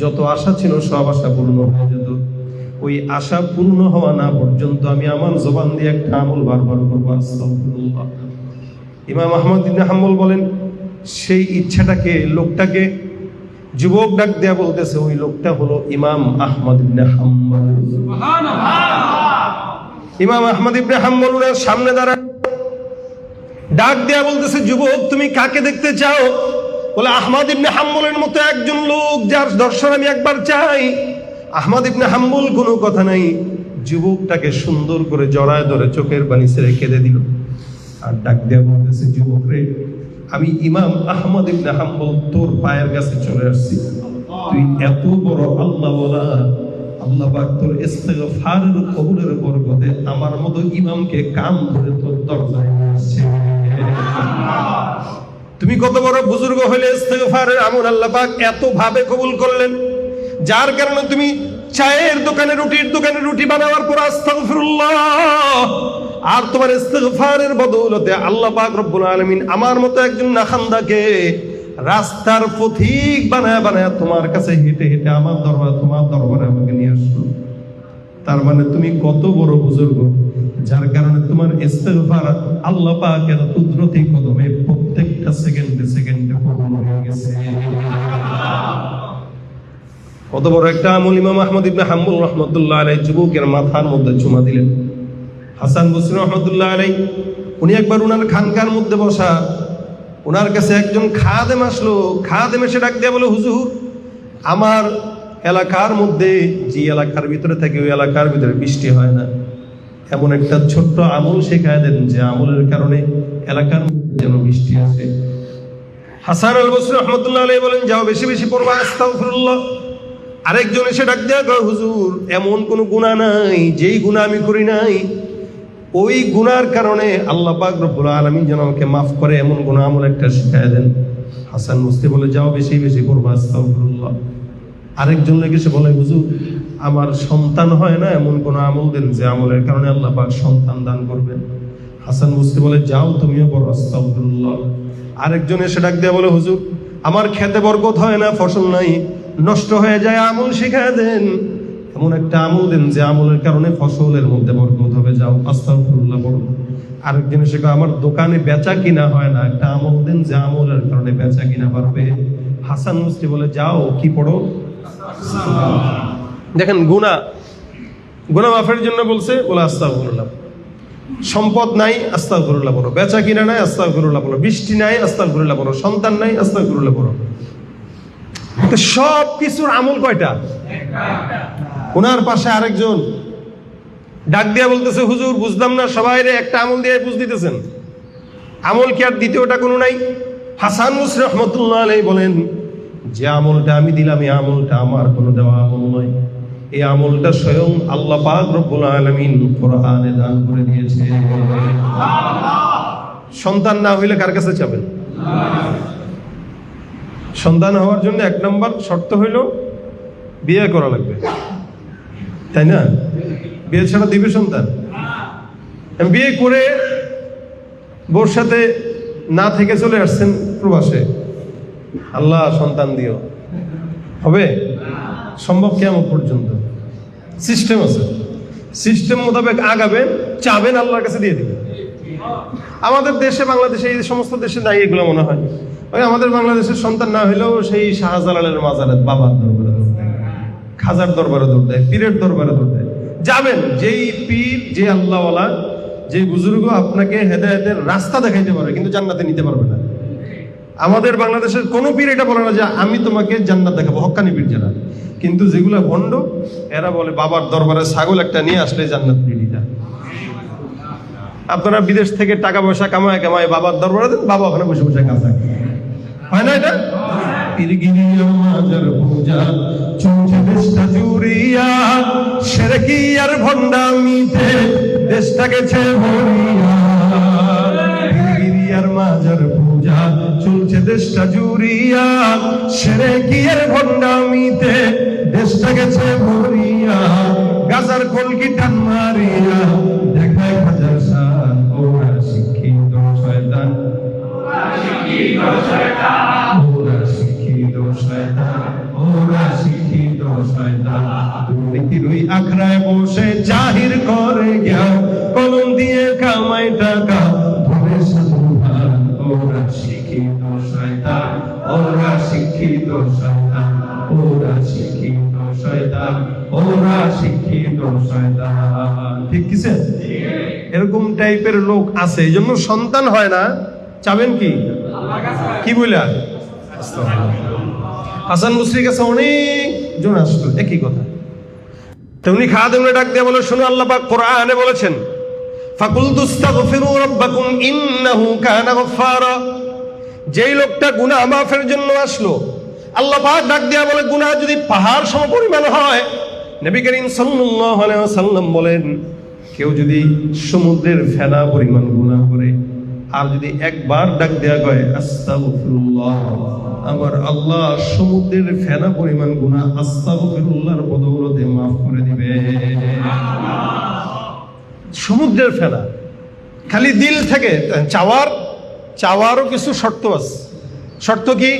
যত আশা ছিল সব আশা পূর্ণ হয়ে যেত। ওই আশা পূর্ণ হওয়া না পর্যন্ত আমি আমার জবান দিয়ে একটা আমল বারবার করবো, আস্তাগফিরুল্লাহ। ইমাম আহমদ ইবনে হাম্বল বলেন, সেই ইচ্ছাটাকে, লোকটাকে যুবক ডাক দেয়া বলতেছে, ওই লোকটা হলো ইমাম আহমদ ইবনে হাম্বল। ইমাম আহমদ ইবনে হাম্বল ওনার সামনে দাঁড়ায় ডাক দেয়া বলতেছে, যুবক, তুমি কাকে দেখতে চাও? বলে, আহমদ ইবনে হাম্বলের মতো একজন লোক যার দর্শন আমি একবার চাই। আহমদ ইবনে হাম্বল কোনো কথা নাই, যুবকটাকে সুন্দর করে জড়ায় ধরে চোখের পানি ছেড়ে কেঁদে দিল, আর ডাক দেয়া বলতেছে, যুবক রে, আমি ইমাম আহমদ ইবনে হাম্বল তোর পায়ের কাছে চলে আসছি, তুই এত বড় আল্লাহওয়ালা, আল্লাহ পাক তোর ইস্তিগফারের কবুলের বরকতে আমার মতো ইমামকে কান ধরে তোর দরজায় আসছে। তুমি কত বড় বুজুর্গ হলে ইস্তিগফারের আমল আল্লাহ পাক এত ভাবে কবুল করলেন, যার কারণে তুমি চায়ের দোকানে, রুটির দোকানে রুটি বানাবার পর আস্তাগফিরুল্লাহ, আর তোমার ইস্তিগফারের বদৌলতে আল্লাহ পাক রব্বুল আলামিন আমার মতো একজন নাখান্দাকে রাস্তার পথিক বানায় বানায় তোমার কাছে হেঁটে হেঁটে আমার দরবারে, তোমার দরবারে আমাকে নিয়ে আসলো। তার মানে তুমি কত বড় বুজুর্গ, যার কারণে তোমার ইস্তিগফার আল্লাহ পাকের কুদরতি কদমে প্রত্যেকটা সেকেন্ডে সেকেন্ডে কবুল হয়ে গেছে। কত বড় একটা আমল। ইমাম আহমদ ইবনে হাম্বল রহমতুল্লাহ আলাইহি যুবকের মাথার মধ্যে চুমা দিলেন। হাসান বসরি রহমতুল্লাহ আলাইহি উনি একবার উনার খানকার মধ্যে বসা, ওনার কাছে একজন খাদেম আসলো। খাদেম এসে ডাক দিয়ে বলে, হুজুর, আমার এলাকার মধ্যে, যে এলাকার ভিতরে থাকে ওই এলাকার ভিতরে বৃষ্টি হয় না, এমন একটা ছোট্ট আমল শেখায় দেন যে আমলের কারণে এলাকার মধ্যে যেন বৃষ্টি আসে। হাসান আল বসরি রহমতুল্লাহ আলাইহি বলেন, যাও বেশি বেশি পড়বা আস্তাগফিরুল্লাহ। আরেকজন এসে ডাক দেয়া কয়, হুজুর এমন কোনো গুনাহ নাই যেই গুনাহ আমি করি নাই, ওই গুনার কারণে আল্লাহ পাক রব্বুল আলামিন যেন আমাকে মাফ করে, এমন গুনাহ আমল একটা শেখায় দেন। হাসান বসরি বলে, যাও বেশি বেশি পড়বা আস্তাগফিরুল্লাহ। আরেকজন লোক এসে বলে, হুজুর আমার সন্তান হয় না, এমন কোন আমল দেন যে আমলের কারণে আল্লাহ পাক সন্তান দান করবেন। হাসান বসরি বলে, যাও তুমিও পড়ো আস্তাগফিরুল্লাহ। আরেকজন এসে ডাক দিয়ে বলে, হুজুর আমার খেতে বরকত হয় না, ফসল নাই, নষ্ট হয়ে যায়, আমল শিখায় দেন, এমন একটা আমল দেন যে আমলের কারণে ফসলের মধ্যে বরকত হবে, যাও আস্তাগফিরুল্লাহ পড়ো। আরেকজন এসে কয়, আমার দোকানে বেচা কিনা হয় না, একটা আমল দেন যে আমলের কারণে বেচা কিনা বাড়বে। হাসান বসরি বলে, যাও কি পড়ো? দেখেন, গুনাহ মাফের জন্য বলছে, বলে আস্তাগফিরুল্লাহ। সম্পদ নাই, আস্তাগফিরুল্লাহ পড়ো। বেচা কিনা নাই, আস্তাগফিরুল্লাহ পড়ো। বৃষ্টি নাই, আস্তাগফিরুল্লাহ পড়ো। সন্তান নাই, আস্তাগফিরুল্লাহ পড়ো। তো সব কিছুর আমল কয়টা? ওনার পাশে আরেকজন ডাক দিয়া বলতেছে, হুজুর বুঝলাম না, সবাই একটা আমল দিয়ে বুঝ দিতেছেন, আমল কি আর দ্বিতীয়টা কোনো নাই? হাসান বসরি রহমতুল্লাহ আলাইহি বলেন, যে আমলটা আমি দিলাম এই আমলটা আমার কোনো দেওয়া আমল নয়, এই আমলটা স্বয়ং আল্লাহ পাক রব্বুল আলামিন কোরআনে দান করে দিয়েছে। সন্তান না হইলে কার কাছে যাবেন? সন্তান হওয়ার জন্য 1 নম্বর শর্ত হইল বিয়ে করা লাগবে, তাই না? বিয়ে ছাড়া দিবে সন্তান? বিয়ে করে বোর সাথে না থেকে চলে আসছেন প্রবাসে, আল্লাহ সন্তান দিও, হবে? সম্ভব কিয়ামত পর্যন্ত? সিস্টেম আছে, সিস্টেম মোতাবেক আগাবেন, চাবেন আল্লাহর কাছে দিয়ে দিবেন। আমাদের দেশে, বাংলাদেশে, এই সমস্ত দেশে নাই এগুলো মনে হয়। ওই আমাদের বাংলাদেশের সন্তান না হইলেও সেই শাহজালালের মাজারে, বাবার দরবারে দৌড় দেয়, খাজার দরবারে দৌড় দেয়, পীরের দরবারে দৌড় দেয়। যাবেন, যেই পীর, যে আল্লাহওয়ালা, যে বুজুর্গ আপনাকে হেদায়েতের রাস্তা দেখাইতে পারে, কিন্তু জান্নাতে নিতে পারবে না। আমাদের বাংলাদেশের কোনো পীর এটা বলে না যে আমি তোমাকে জান্নাত দেখাবো, হক্কানি পীর যারা। কিন্তু যেগুলো ভণ্ড, এরা বলে বাবার দরবারে ছাগল একটা নিয়ে আসলে জান্নাত রেডি যায়। আপনারা বিদেশ থেকে টাকা পয়সা কামায় কামায় বাবার দরবারে দেন, বাবা ওখানে বসে বসে কাজ হয় না? এটা পীরগিরি মাজার পূজা চলছে দেশটা জুড়িয়া, শিরকি আর ভণ্ডামিতে দেশটা গেছে ভরিয়া। পীরগিরি আর মাজার পূজা চলছে দেশটা জুড়িয়া, শিরকি আর ভণ্ডামিতে দেশটা গেছে ভরিয়া। গাজার কলকি টান মারিয়া দেখায় হাজার শান, ওরা শিক্ষিত শয়তান, ওরা শিক্ষিত শয়তান, ওরা শিক্ষিত শয়তান, ওরা শিক্ষিত শয়তান। দুর্নীতির ওই আখড়ায় বসে জাহির করে জ্ঞান, কলম দিয়ে কামাই টাকা ধরে সাধুভান। ওরা শিক্ষিত শয়তান, ওরা শিক্ষিত শয়তান, ওরা শিক্ষিত শয়তান, ওরা শিক্ষিত শয়তান। ঠিক কিসে? এরকম টাইপের লোক আছে, এই জন্য সন্তান হয় না। চাবেন কি বইলা? হাসান বসরির কাছে অনেক জন আসলো, একই কথা। তো উনি খাদেমরে ডাক দিয়ে বলে, শোনো, আল্লাহ পাক কোরআনে বলেছেন, ফাকুলতুস্তাগফিরু রাব্বাকুম ইন্নাহু কানা গফফারা। যেই লোকটা গুনাহ মাফের জন্য আসলো, আল্লাহ পাক ডাক দিয়া বলে, গুনাহ যদি পাহাড় সমপরিমাণ হয়, নবী করিম সাল্লাল্লাহু আলাইহি ওয়াসাল্লাম বলেন, কেউ যদি সমুদ্রের ফেনা পরিমাণ গুনাহ করে, আর যদি একবার ডাক দেয়া কয় আস্তাগফিরুল্লাহ, আমার আল্লাহ সমুদ্রের ফেনা পরিমাণ গুনাহ আস্তাগফিরুল্লাহর বদৌলতে মাফ করে দিবে। সমুদ্রের ফেনা, খালি দিল থেকে চাওয়ারও কিছু শর্ত আছে। শর্ত কি?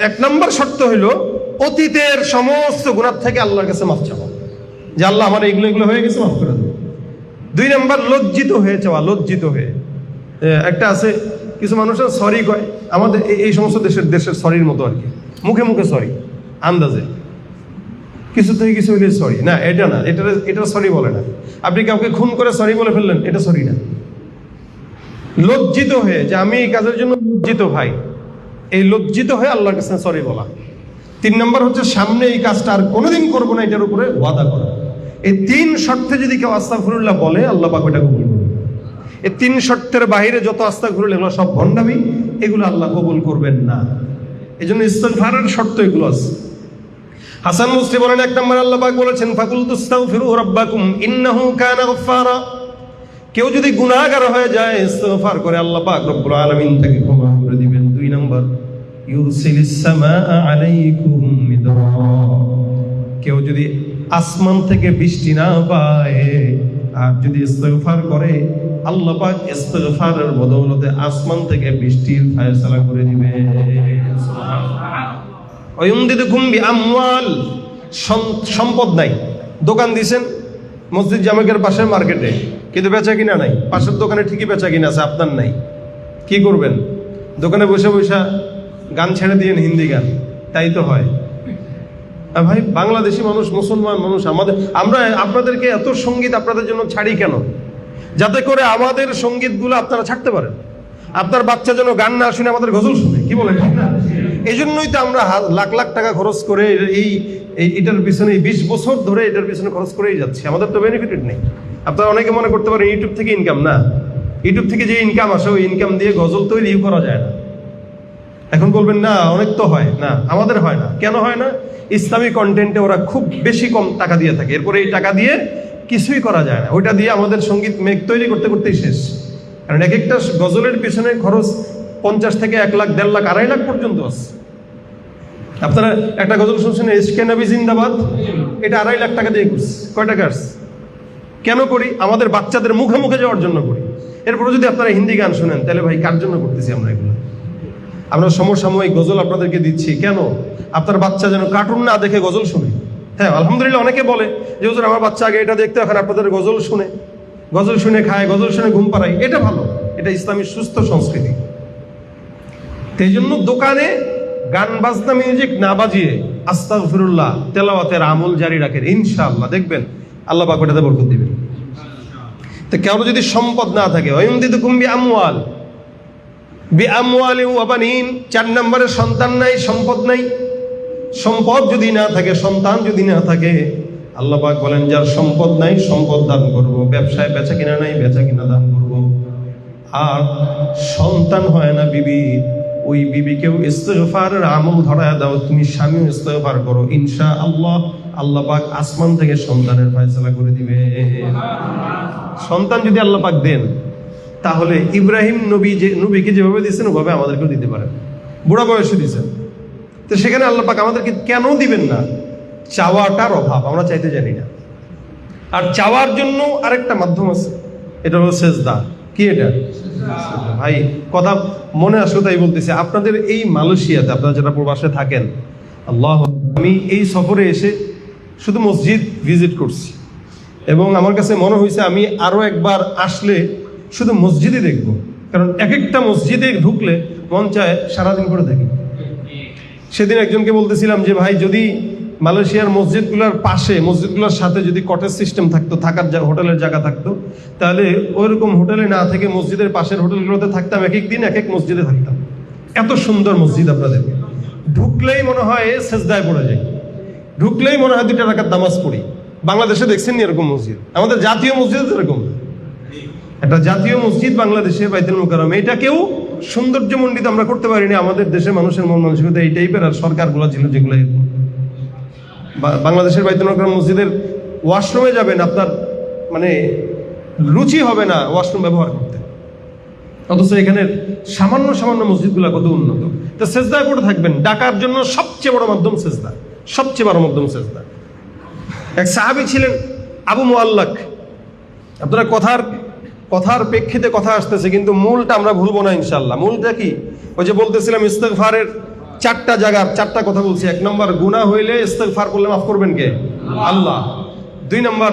1 নম্বর শর্ত হইল অতীতের সমস্ত গুনাহ থেকে আল্লাহর কাছে মাফ চাওয়া, যে আল্লাহ আমার এগুলো হয়ে গেছে, মাফ করে দেবো। 2 নম্বর লজ্জিত হয়ে চাওয়া, লজ্জিত হয়ে। একটা আছে, কিছু মানুষ সরি কয়, আমাদের এই সমস্ত দেশের সরির মতো আর কি, মুখে মুখে সরি, আন্দাজে কিছু থেকে কিছু হইলে সরি না, এটা না, এটা সরি বলে না। আপনি কাউকে খুন করে সরি বলে ফেললেন, এটা সরি না। লজ্জিত হয়ে, যে আমি এই কাজের জন্য লজ্জিত ভাই, এই লজ্জিত হয়ে আল্লাহর কাছে সরি বলা। 3 নম্বর হচ্ছে সামনে এই কাজটা আর কোনোদিন করবো না, এটার উপরে ওয়াদা করা। এই 3 শর্তে যদি কেউ আস্তাগফিরুল্লাহ বলে, আল্লাহ পাক ওটা কবুল করবেন। এই 3 শর্তের বাইরে যত আস্তাগফিরুল্লাহ এগুলো সব ভণ্ডামি, এগুলো আল্লাহ কবুল করবেন না। এই জন্য ইস্তিগফারের শর্ত এগুলো আছে। হাসান বসরি বলেন, 1 নম্বর আল্লাহ পাক বলেছেন, ফাকুলতু আস্তাগফিরু রাব্বাকুম ইন্নাহু কানা গাফফারা। কেউ যদি গুনাহগার হয়ে যায়, ইস্তিগফার করে, আল্লাহ পাক রব্বুল আলামিন তাকে ক্ষমা করে দিবেন। 2 নম্বর ইউরসিলিস সামাআ আলাইকুম মিদরারা। কেউ যদি আসমান থেকে বৃষ্টি না পায় আর যদি ইস্তিগফার করে, আল্লাহ পাক ইস্তিগফারের বদৌলতে আসমান থেকে বৃষ্টির ফয়সালা করে দিবে। সুবহানাল্লাহ। ওয়ায়ুমদিদুকুম বিআমওয়াল। সম্পদ নাই, দোকান দিয়েছেন মসজিদ জামাকের পাশের মার্কেটে, কিন্তু বেচা কিনা নাই। পাশের দোকানে ঠিকই বেচা কিনা আছে, আপনার নাই। কি করবেন? দোকানে বসে বসে গান ছেড়ে দিয়েন, হিন্দি গান। তাই তো হয় ভাই। বাংলাদেশি মানুষ, মুসলমান মানুষ, আমরা আপনাদেরকে এত সঙ্গীত আপনাদের জন্য ছাড়ি কেন? যাতে করে আমাদের সঙ্গীতগুলো আপনারা ছাড়তে পারেন। আপনার বাচ্চা যেন গান না শুনে আমাদের গজল শুনে, কি বলেন? এই জন্যই তো আমরা লাখ লাখ টাকা খরচ করে এটার পিছনে 20 বছর ধরে এটার পিছনে খরচ করেই যাচ্ছি। আমাদের তো বেনিফিটেড নেই। আপনারা অনেকে মনে করতে পারেন ইউটিউব থেকে ইনকাম। না, ইউটিউব থেকে যে ইনকাম আসে ওই ইনকাম দিয়ে গজল তৈরিও করা যায় না। এখন বলবেন না অনেক তো হয় না, আমাদের হয় না। কেন হয় না? ইসলামী কন্টেন্টে ওরা খুব বেশি কম টাকা দিয়ে থাকে, এরপরে এই টাকা দিয়ে কিছুই করা যায় না। ওইটা দিয়ে আমাদের সঙ্গীত মেঘ তৈরি করতে করতেই শেষ। কারণ এক একটা গজলের পিছনে খরচ 50 থেকে 1 লাখ, 1.5 লাখ, 2.5 লাখ পর্যন্ত আছে। আপনারা একটা গজল শুনছেন, ইশকে নবী জিন্দাবাদ, এটা 2.5 লাখ টাকা দিয়ে করছি। কয় টাকা আসছে? কেন করি? আমাদের বাচ্চাদের মুখে মুখে যাওয়ার জন্য করি। এরপরে যদি আপনারা হিন্দি গান শুনেন, তাহলে ভাই কার জন্য করতেছি আমরা এগুলো? আমরা সমসাময়িক গজল আপনাদেরকে দিচ্ছি কেন? আপনার বাচ্চা যেন কার্টুন না দেখে গজল শুনে। হ্যাঁ, আলহামদুলিল্লাহ অনেকে বলে যে হুজুর আমার বাচ্চা আগে এটা দেখতে, এখন আপনাদের গজল শুনে খায়, গজল শুনে ঘুম পাড়ায়। এটা ভালো, এটা ইসলামী সুস্থ সংস্কৃতি। এই জন্য দোকানে গান বাজনা মিউজিক না বাজিয়ে আস্তাগফিরুল্লাহ তেলাওয়াতের আমল জারি রাখেন, ইনশাআল্লাহ দেখবেন আল্লাহ পাক ওটাতে বরকত দিবেন। তো কেউ যদি সম্পদ না থাকে, ওয়ায়ুমদিদুকুম বিআমওয়াল ওয়া বানিন। 4 নম্বরে সন্তান নাই, সম্পদ নাই। সম্পদ যদি না থাকে, সন্তান যদি না থাকে, আল্লাহ পাক বলেন যার সম্পদ নাই সম্পদ দান করব, ব্যবসায় বেচা কিনা নাই বেচা কিনা দান করব। আর সন্তান হয় না বিবি, ওই বিবিকেও ইস্তিগফারের আমল ধরায় দাও, তুমি স্বামীও ইস্তিগফার করো, ইনশাআল্লাহ আল্লাহ পাক আসমান থেকে সন্তানের ফয়সালা করে দিবে। সন্তান যদি আল্লাহ পাক দেন, তাহলে ইব্রাহিম নবীকে যেভাবে দিয়েছেন ওভাবে আমাদেরকেও দিতে পারেন। বুড়া বয়সে দিয়েছেন, তো সেখানে আল্লাহ পাক আমাদেরকে কেন দিবেন না? চাওয়াটার অভাব, আমরা চাইতে জানি না। আর চাওয়ার জন্য আরেকটা মাধ্যম আছে, এটা হলো সেজদা। কি এটা? ভাই কথা মনে আসলো তাই বলতেছি। আপনাদের এই মালয়েশিয়াতে, আপনারা যারা প্রবাসে থাকেন, আল্লাহ, আমি এই সফরে এসে শুধু মসজিদ ভিজিট করছি এবং আমার কাছে মনে হয়েছে আমি আরো একবার আসলে শুধু মসজিদে দেখবো। কারণ এক একটা মসজিদে ঢুকলে মন চায় সারাদিন করে থাকি। সেদিন একজনকে বলতেছিলাম যে ভাই, যদি মালয়েশিয়ার মসজিদগুলোর পাশে, মসজিদগুলোর সাথে যদি কটেজ সিস্টেম থাকতো, থাকার হোটেলের জায়গা থাকতো, তাহলে ওইরকম হোটেলে না থেকে মসজিদের পাশের হোটেলগুলোতে থাকতাম, এক এক দিন এক এক মসজিদে থাকতাম। এত সুন্দর মসজিদ, আপনাদের ঢুকলেই মনে হয় সেজদায় পড়ে যায়, ঢুকলেই মনে হয় 2 রাকাত নামাজ পড়ি। বাংলাদেশে দেখছেন নি এরকম মসজিদ? আমাদের জাতীয় মসজিদ এরকম একটা জাতীয় মসজিদ বাংলাদেশে, বাইতুল মুকাররম। এটাকেও সৌন্দর্যমণ্ডিত আমরা করতে পারিনি। আমাদের দেশের মানুষের মন মানসিকতা এই টাইপের, আর সরকারগুলো ছিল যেগুলো এরকম। বাংলাদেশের বাইতুল মুকাররম মসজিদের ওয়াশরুমে যাবেন, আপনার মানে রুচি হবে না ওয়াশরুম ব্যবহার করতে। অথচ এখানের সামান্য সামান্য মসজিদগুলো কত উন্নত। তো সেজদায় পড়ে থাকবেন। ডাকার জন্য সবচেয়ে বড় মাধ্যম সেজদা, সবচেয়ে বড় মাধ্যম সেজদা। এক সাহাবী ছিলেন আবু মুআল্লাক। আপনারা কথার প্রেক্ষিতে কথা আসতেছে, কিন্তু মূলটা আমরা ভুলবো না ইনশাআল্লাহ। মূলটা কি? ওই যে বলতেছিলাম ইস্তিগফারের 4টা জায়গার 4টা কথা বলছি। 1 নম্বর, গুনাহ হইলে ইস্তিগফার করলে মাফ করবেন কে? আল্লাহ। 2 নম্বর,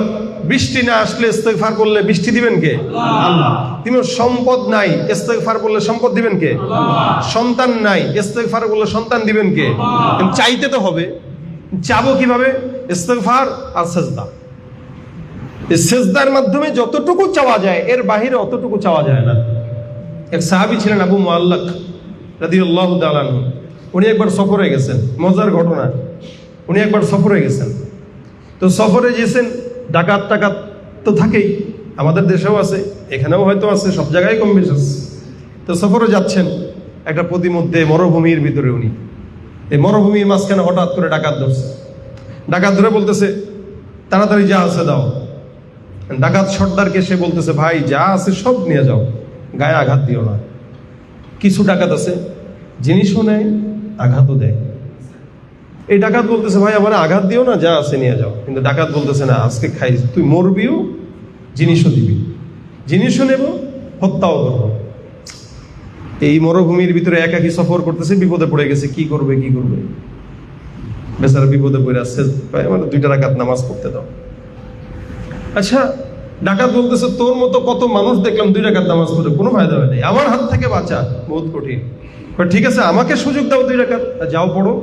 বৃষ্টি না আসলে ইস্তিগফার করলে বৃষ্টি দিবেন কে? আল্লাহ। 3, সম্পদ নাই, ইস্তিগফার করলে সম্পদ দিবেন কে? সন্তান নাই, ইস্তিগফার করলে সন্তান দিবেন কে? চাইতে তো হবে। চাবো কিভাবে? ইস্তিগফার আর সিজদা। এই সিজদার মাধ্যমে যতটুকু চাওয়া যায়, এর বাহিরে অতটুকু চাওয়া যায় না। এক সাহাবী ছিলেন আবু মুআল্লাক রাদিয়াল্লাহু তাআলা আনহু। উনি একবার সফরে গেছেন, মজার ঘটনা। উনি একবার সফরে গেছেন, তো সফরে গেছেন, ডাকাত টাকাত তো থাকেই, আমাদের দেশেও আছে, এখানেও হয়তো আছে, সব জায়গায় কম বেশ আছে। তো সফরে যাচ্ছেন, একটা প্রতিমধ্যে মরুভূমির ভিতরে উনি, এই মরুভূমির মাঝখানে হঠাৎ করে ডাকাত ধরছে। ডাকাত ধরে বলতেছে, তাড়াতাড়ি যা আছে দাও। ডাকাত সর্দারকে সে বলতেছে, ভাই যা আছে সব নিয়ে যাও, গায়ে আঘাত দিও না। কিছু ডাকাত আছে জিনিসও নেয়, আঘাতও দেয়। এই ডাকাত বলতেছে, ভাই আমার আঘাত দিও না, যা আছে নিয়ে যাও। কিন্তু ডাকাত বলতেছে, না, আজকে খাই, তুই মরবিও, জিনিসও দিবি, জিনিসও নেব, হত্যাও করবো। এই মরুভূমির ভিতরে একাকী সফর করতেছে, বিপদে পড়ে গেছে, কি করবে কি করবে, বেচারা বিপদে পড়ে আসছে, আমার 2 রাকাত নামাজ পড়তে দাও। আচ্ছা, ডাকাত বলতেছে, তোর মতো কত মানুষ দেখলাম 2 রাকাত নামাজ পড়ে, কোনো ফায়দা হয় নাই, আমার হাত থেকে বাঁচা বহুত কঠিন। ঠিক আছে, আমাকে সুযোগ দাও 2 রাকাত, যাও পড়ো।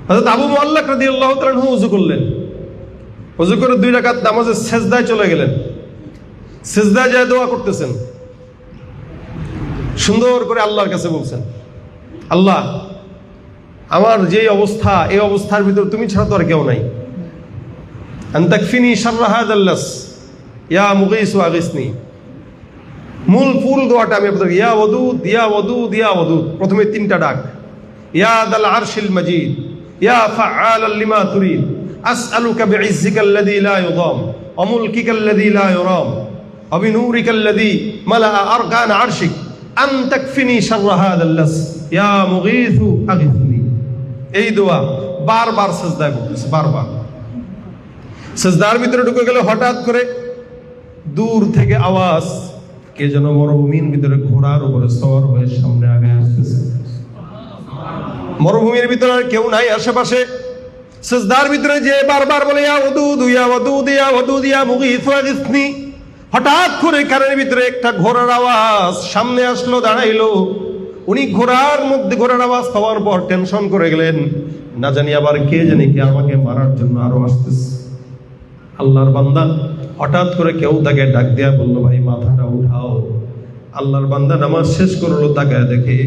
হযরত আবু মুআল্লাক রাদিয়াল্লাহু তাআলা আনহু ওযু করলেন, ওযু করে 2 রাকাত নামাজের সিজদায় চলে গেলেন। সিজদায় যায় দোয়া করতেছেন, সুন্দর করে আল্লাহর কাছে বলছেন, আল্লাহ, আমার যে অবস্থা, এই অবস্থার ভিতর তুমি ছাড়া তো আর কেউ নাই। আনতাকফিনি শাররা হাযাল লাস ইয়া মুগীসু আগিসনি। মূল ফুল দোয়াটা আমি আপনাদের, ইয়া ওয়াদুদ ইয়া ওয়াদুদ ইয়া ওয়াদুদ, প্রথমে 3টা ডাক, ইয়া দাল আরশিল মাজিদ ইয়া ফাআলাল লিমা তুরিদ আসআলুকা বিইজ্জিকাল্লাযী লা ইউদাম ওয়া মুলকিকাল্লাযী লা ইউরাম ওয়া বিনূরিকাল্লাযী মালাআ আরকান আরশিক আন তাকফিনি শাররা হাযাল লাস ইয়া মুগীসু আগিসনি। এই দোয়া বারবার সিজদায় পড়তেছে, বারবার। সিজদার ভিতরে ঢুকে গেলে হঠাৎ করে দূর থেকে আওয়াজ, কে যেন মরুভূমির ভিতরে ঘোড়ার উপরে সওয়ার হয়ে সামনে আগে আসতেছে। মরুভূমির ভিতরে আর কেউ নাই আশেপাশে। সিজদার ভিতরে যে বারবার বলে, ইয়া ওয়াদুদ ইয়া ওয়াদুদ ইয়া ওয়াদুদ ইয়া মুগীসু আগিসনি। হঠাৎ করে কানের ভিতরে একটা ঘোড়ার আওয়াজ সামনে আসলো, দাঁড়াইলো। উনি ঘোড়ার মধ্যে ঘোড়ার আওয়াজ পাওয়ার পর টেনশন করে গেলেন, না জানি আবার কে জানি কে আমাকে মারার জন্য আরো আসতেছে। আল্লাহর বান্দা হঠাৎ করে কেউ তাকে ডাক দিয়া বললো, ভাই মাথাটা উঠাও। আল্লাহর বান্দা নামাজ শেষ করলো, তাকায় দেখে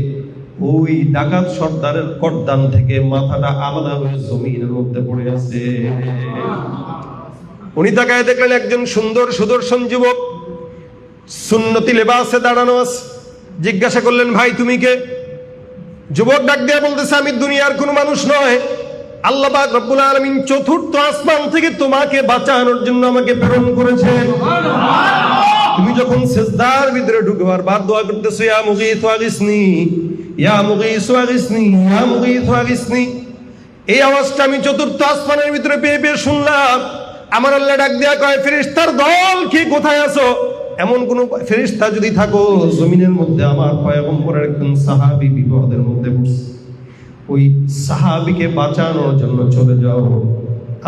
ওই ডাকাত সর্দারের করদান থেকে মাথাটা আলাদা হয়ে জমিনের মধ্যে পড়ে আছে। উনি তাকায় দেখলেন একজন সুন্দর সুদর্শন যুবক সুন্নতি লেবাসে দাঁড়ানো আছে। জিজ্ঞাসা করলেন, ভাই তুমি কে? যুবক ডাক দিয়ে বলতেছে, আমি দুনিয়ার কোনো মানুষ নয়, আল্লাহ পাক রব্বুল আলামিন 4র্থ আসমান থেকে তোমাকে বাঁচানোর জন্য আমাকে প্রেরণ করেছেন। তুমি যখন সিজদার ভিতরে ঢুকে বারবার দোয়া করতেছো, ইয়া মুগীসু আগিসনি ইয়া মুগীসু আগিসনি ইয়া মুগীসু আগিসনি, এই আওয়াজটা আমি 4র্থ আসমানের ভিতরে পেয়ে পেয়ে শুনলাম। আমার আল্লাহ ডাক দিয়া কয়, ফেরেশতার দল কি কোথায় আছো? এমন কোন ফেরেশতা যদি থাকো জমিনের মধ্যে, আমার পয়গম্বরের একজন সাহাবী বিপদের মধ্যে পড়ছে, ওই সাহাবীকে বাঁচানোর জন্য চলে যাও।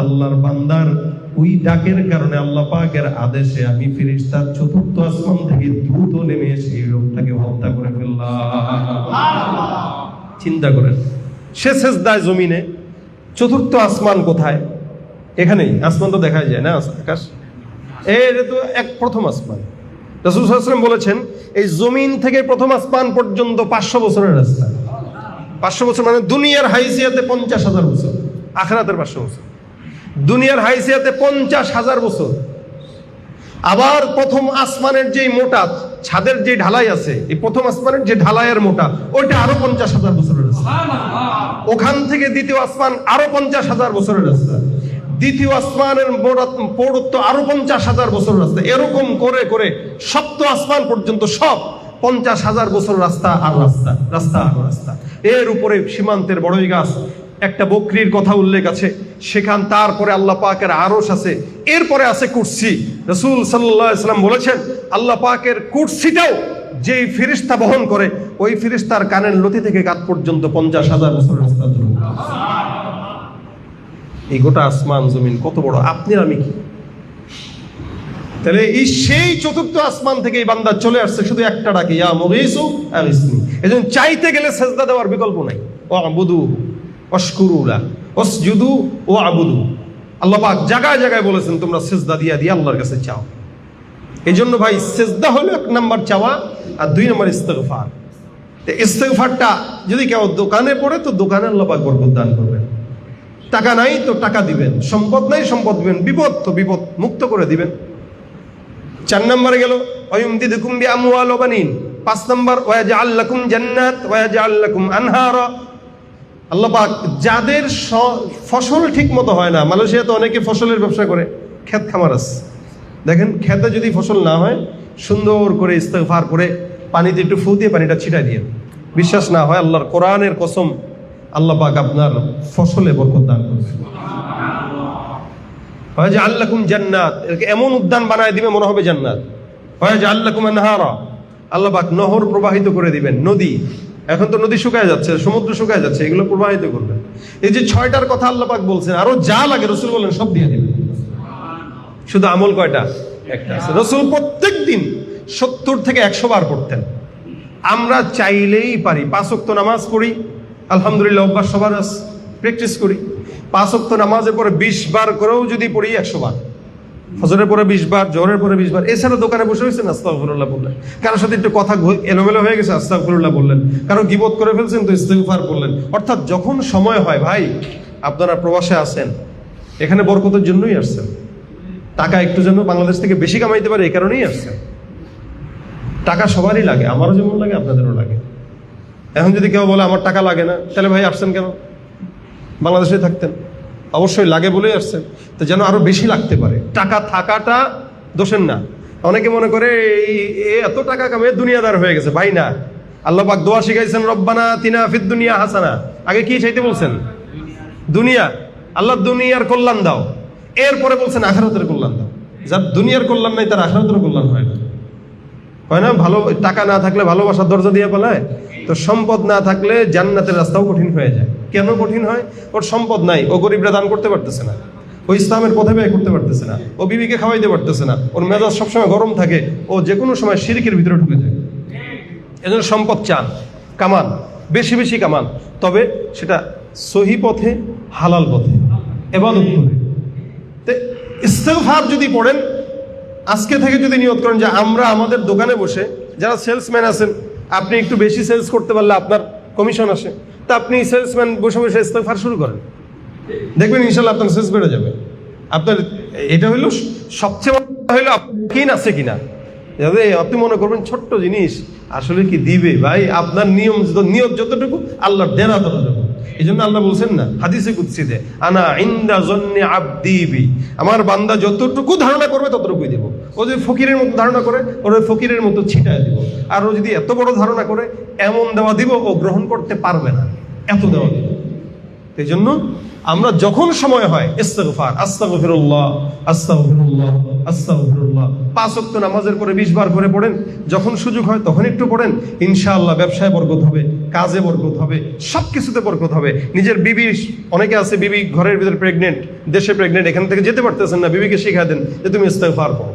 আল্লাহর বান্দার ওই ডাকের কারণে আল্লাহ পাকের আদেশে আমি ফেরেশতার 4র্থ আসমান থেকে দ্রুত নেমে এসে এই লোকটাকে হত্যা করে ফেললাম। চিন্তা করেন, সে সিজদায় জমিনে, 4র্থ আসমান কোথায়? এখানেই। আসমান তো দেখা যায় না, আকাশ, এটা তো প্রথম আসমান। রাসূল সাল্লাল্লাহু আলাইহি ওয়াসাল্লাম বলেছেন, এই জমিন থেকে প্রথম আসমান পর্যন্ত 500 বছরের রাস্তা। 500 বছর মানে দুনিয়ার হাইসিয়াতে 50,000 বছর, আখিরাতের 500 বছর। দুনিয়ার হাইসিয়াতে 50,000 বছর। আবার প্রথম আসমানের যে মোটা ছাদের যে ঢালাই আছে, এই প্রথম আসমানের যে ঢালাইয়ের মোটা, ওইটা আরো 50,000 বছরের রাস্তা। ওখান থেকে দ্বিতীয় আসমান আরো 50,000 বছরের রাস্তা। দ্বিতীয় আসমানের পৌরত্ব আরো 50,000 বছর রাস্তা। এরকম করে করে 7ম আসমান পর্যন্ত সব 50,000 বছর রাস্তা আর রাস্তা, রাস্তা আর রাস্তা। এর উপরে সীমান্তের বড়ই গাছ, একটা বকরির কথা উল্লেখ আছে সেখান, তারপরে আল্লাহ পাকের আরশ আছে, এরপরে আছে কুরসি। রাসূল সাল্লাল্লাহু আলাইহি ওয়াসাল্লাম বলেছেন, আল্লাহ পাকের কুরসিটাও যেই ফেরেশতা বহন করে, ওই ফেরেশতার কানের লতি থেকে কাঁধ পর্যন্ত 50,000 বছর রাস্তা। এই গোটা আসমান জমিন কত বড়, আপনি আমি কি? তাহলে এই সেই 4র্থ আসমান থেকে এই বান্দা চলে আসছে শুধু একটা ডাকে, ইয়া মুগীসু আগিসনি। এজন্য চাইতে গেলে সিজদা দেওয়ার বিকল্প নাই। ওয়াবুদু ওয়াশকুরু লা ওয়াসজুদু ওয়াবুদু। আল্লাহ পাক জায়গায় জায়গায় বলেছেন তোমরা সিজদা দিয়ে দিয়ে আল্লাহর কাছে চাও। এই জন্য ভাই সিজদা হলো 1 নাম্বার চাওয়া, আর 2 নাম্বার ইস্তিগফার। ইস্তেগফারটা যদি কেউ দোকানে পড়ে তো দোকানে আল্লাহ পাক বরকত দান করবেন, টাকা নাই তো টাকা দিবেন, সম্পদ নাই সম্পদ দিবেন, বিপদ তো বিপদ মুক্ত করে দিবেন। 4 নম্বরে গেল ওয়ায়ুমদিদুকুম বিআমওয়াল ওয়া বানিন। 5 নম্বর ওয়ায়াজআল লাকুম জান্নাত ওয়ায়াজআল লাকুম আনহারা। আল্লাহ পাক যাদের ফসল ঠিক মতো হয় না, মালয়েশিয়াতে অনেকে ফসলের ব্যবসা করে, ক্ষেত খামার আছে, দেখেন ক্ষেতে যদি ফসল না হয় সুন্দর করে ইস্তেগফার করে পানিতে একটু ফু দিয়ে পানিটা ছিটাই দিয়ে, বিশ্বাস না হয় আল্লাহর কোরআনের কসম আল্লাহ পাক আপনার ফসলে বরকত দান করবে। ওয়ায়াজআল লাকুম জান্নাত, এরকে এমন উদ্যান বানায় দিবে মনে হবে জান্নাত। ওয়ায়াজআল লাকুম আনহারা, আল্লাহ পাক নহর প্রবাহিত করে দিবেন, নদী। এখন তো নদী শুকায় যাচ্ছে, সমুদ্র শুকায় যাচ্ছে, এগুলো প্রবাহিত করবেন। এই যে 6টার কথা আল্লাহ পাক বলছেন, আরো যা লাগে রাসূল বলেন সব দিয়ে দিবেন। শুধু আমল কয়টা? একটা আছে। রাসূল প্রত্যেক দিন 70 থেকে 100 বার পড়তেন। আমরা চাইলেই পারি, 5 ওয়াক্ত নামাজ পড়ি, আলহামদুলিল্লাহ অভ্যাস সবার আছে, প্র্যাকটিস করি। 5 ওয়াক্ত নামাজের পরে 20 বার করেও যদি পড়ি 100 বার, ফজরের পরে 20 বার, জোহরের পরে 20 বার। এছাড়া দোকানে বসে হয়েছেন আস্তাগফিরুল্লাহ বললেন, কারোর সাথে একটু কথা এলোমেলো হয়ে গেছে আস্তাগফিরুল্লাহ বললেন, কারো গীবত করে ফেলছেন তো ইস্তিগফার করলেন। অর্থাৎ যখন সময় হয়, ভাই আপনারা প্রবাসে আছেন, এখানে বরকতের জন্যই আসছেন, টাকা একটু যেন বাংলাদেশ থেকে বেশি কামাইতে পারে এই কারণেই আসছেন। টাকা সবারই লাগে, আমারও যেমন লাগে আপনাদেরও লাগে। এখন যদি কেউ বলে আমার টাকা লাগে না, তাহলে ভাই আসছেন কেন? বাংলাদেশে থাকতেন, অবশ্যই লাগে বলেই আসছেন, তো যেন আরো বেশি লাগতে পারে। টাকা থাকাটা দোষের না। অনেকে মনে করে এই এত টাকা কামিয়ে দুনিয়াদার হয়ে গেছে, ভাই না। আল্লাহ পাক দোয়া শিখাইছেন, রব্বানা আতিনা ফিদ দুনিয়া হাসানা। আগে কি চাইতে বলছেন? দুনিয়া, আল্লাহ দুনিয়ার কল্যাণ দাও। এরপরে বলছেন আখিরাতের কল্যাণ দাও। যার দুনিয়ার কল্যাণ নাই তার আখিরাতের কল্যাণ হয় না, হয় না? ভালো টাকা না থাকলে ভালোবাসার দরজা দিয়ে পালায়, তো সম্পদ না থাকলে জান্নাতের রাস্তাও কঠিন হয়ে যায়। কেন কঠিন হয়? ওর সম্পদ নাই, ও গরিবরা দান করতে পারতেছে না, ও ইসলামের পথে ব্যয় করতে পারতেছে না, ও বিবিকে খাওয়াইতে পারতেছে না, ওর মেজাজ সবসময় গরম থাকে, ও যে কোনো সময় শিরকের ভিতরে ঢুকে যায়। এজন্য সম্পদ চান, কামান, বেশি বেশি কামান, তবে সেটা সহি পথে, হালাল পথে, ইবাদত করে। ইস্তেগফার যদি পড়েন, আজকে থেকে যদি নিয়ত করেন যে আমরা আমাদের দোকানে বসে, যারা সেলসম্যান আছেন, আপনি একটু বেশি সেলস করতে পারলে আপনার কমিশন আসে, তা আপনি সেলসম্যান বসে বসে ইস্তেগফার শুরু করেন, দেখবেন ইনশাল্লাহ আপনার সেলস বেড়ে যাবে। আপনার এটা হইল সবচেয়ে বড় হইলো কিন আছে কিনা। আপনি মনে করবেন ছোট্ট জিনিস আসলে কি দিবে, ভাই আপনার নিয়ত যতটুকু আল্লাহর দেনা ততটুকু। এই জন্য আল্লাহ বলছেন না হাদিসে কুদসিতে, আনা ইনদা জন্নি আবদি বি, আমার বান্দা যতটুকু ধারণা করবে ততটুকুই দেব। ও যদি ফকিরের মতো ধারণা করে, ওর ফকিরের মতো ছিটায় দিব। আর ও যদি এত বড় ধারণা করে, এমন দেওয়া দিব ও গ্রহণ করতে পারবে না, এত দেওয়া দিব। এই জন্য আমরা যখন সময় হয় ইস্তেগফার, আস্তাগফিরুল্লাহ আস্তাগফিরুল্লাহ আস্তাগফিরুল্লাহ 5 ওয়াক্ত নামাজের পরে 20 বার করে পড়েন। যখন সুযোগ হয় তখন একটু পড়েন, ইনশাআল্লাহ ব্যবসায় বরকত হবে, কাজে বরকত হবে, সব কিছুতে বরকত হবে। নিজের বিবি, অনেকে আছে বিবি ঘরের ভিতরে প্রেগনেন্ট, দেশে প্রেগনেন্ট, এখান থেকে যেতে পারতেছেন না, বিবিকে শিখিয়ে দেন যে তুমি ইস্তেগফার করো।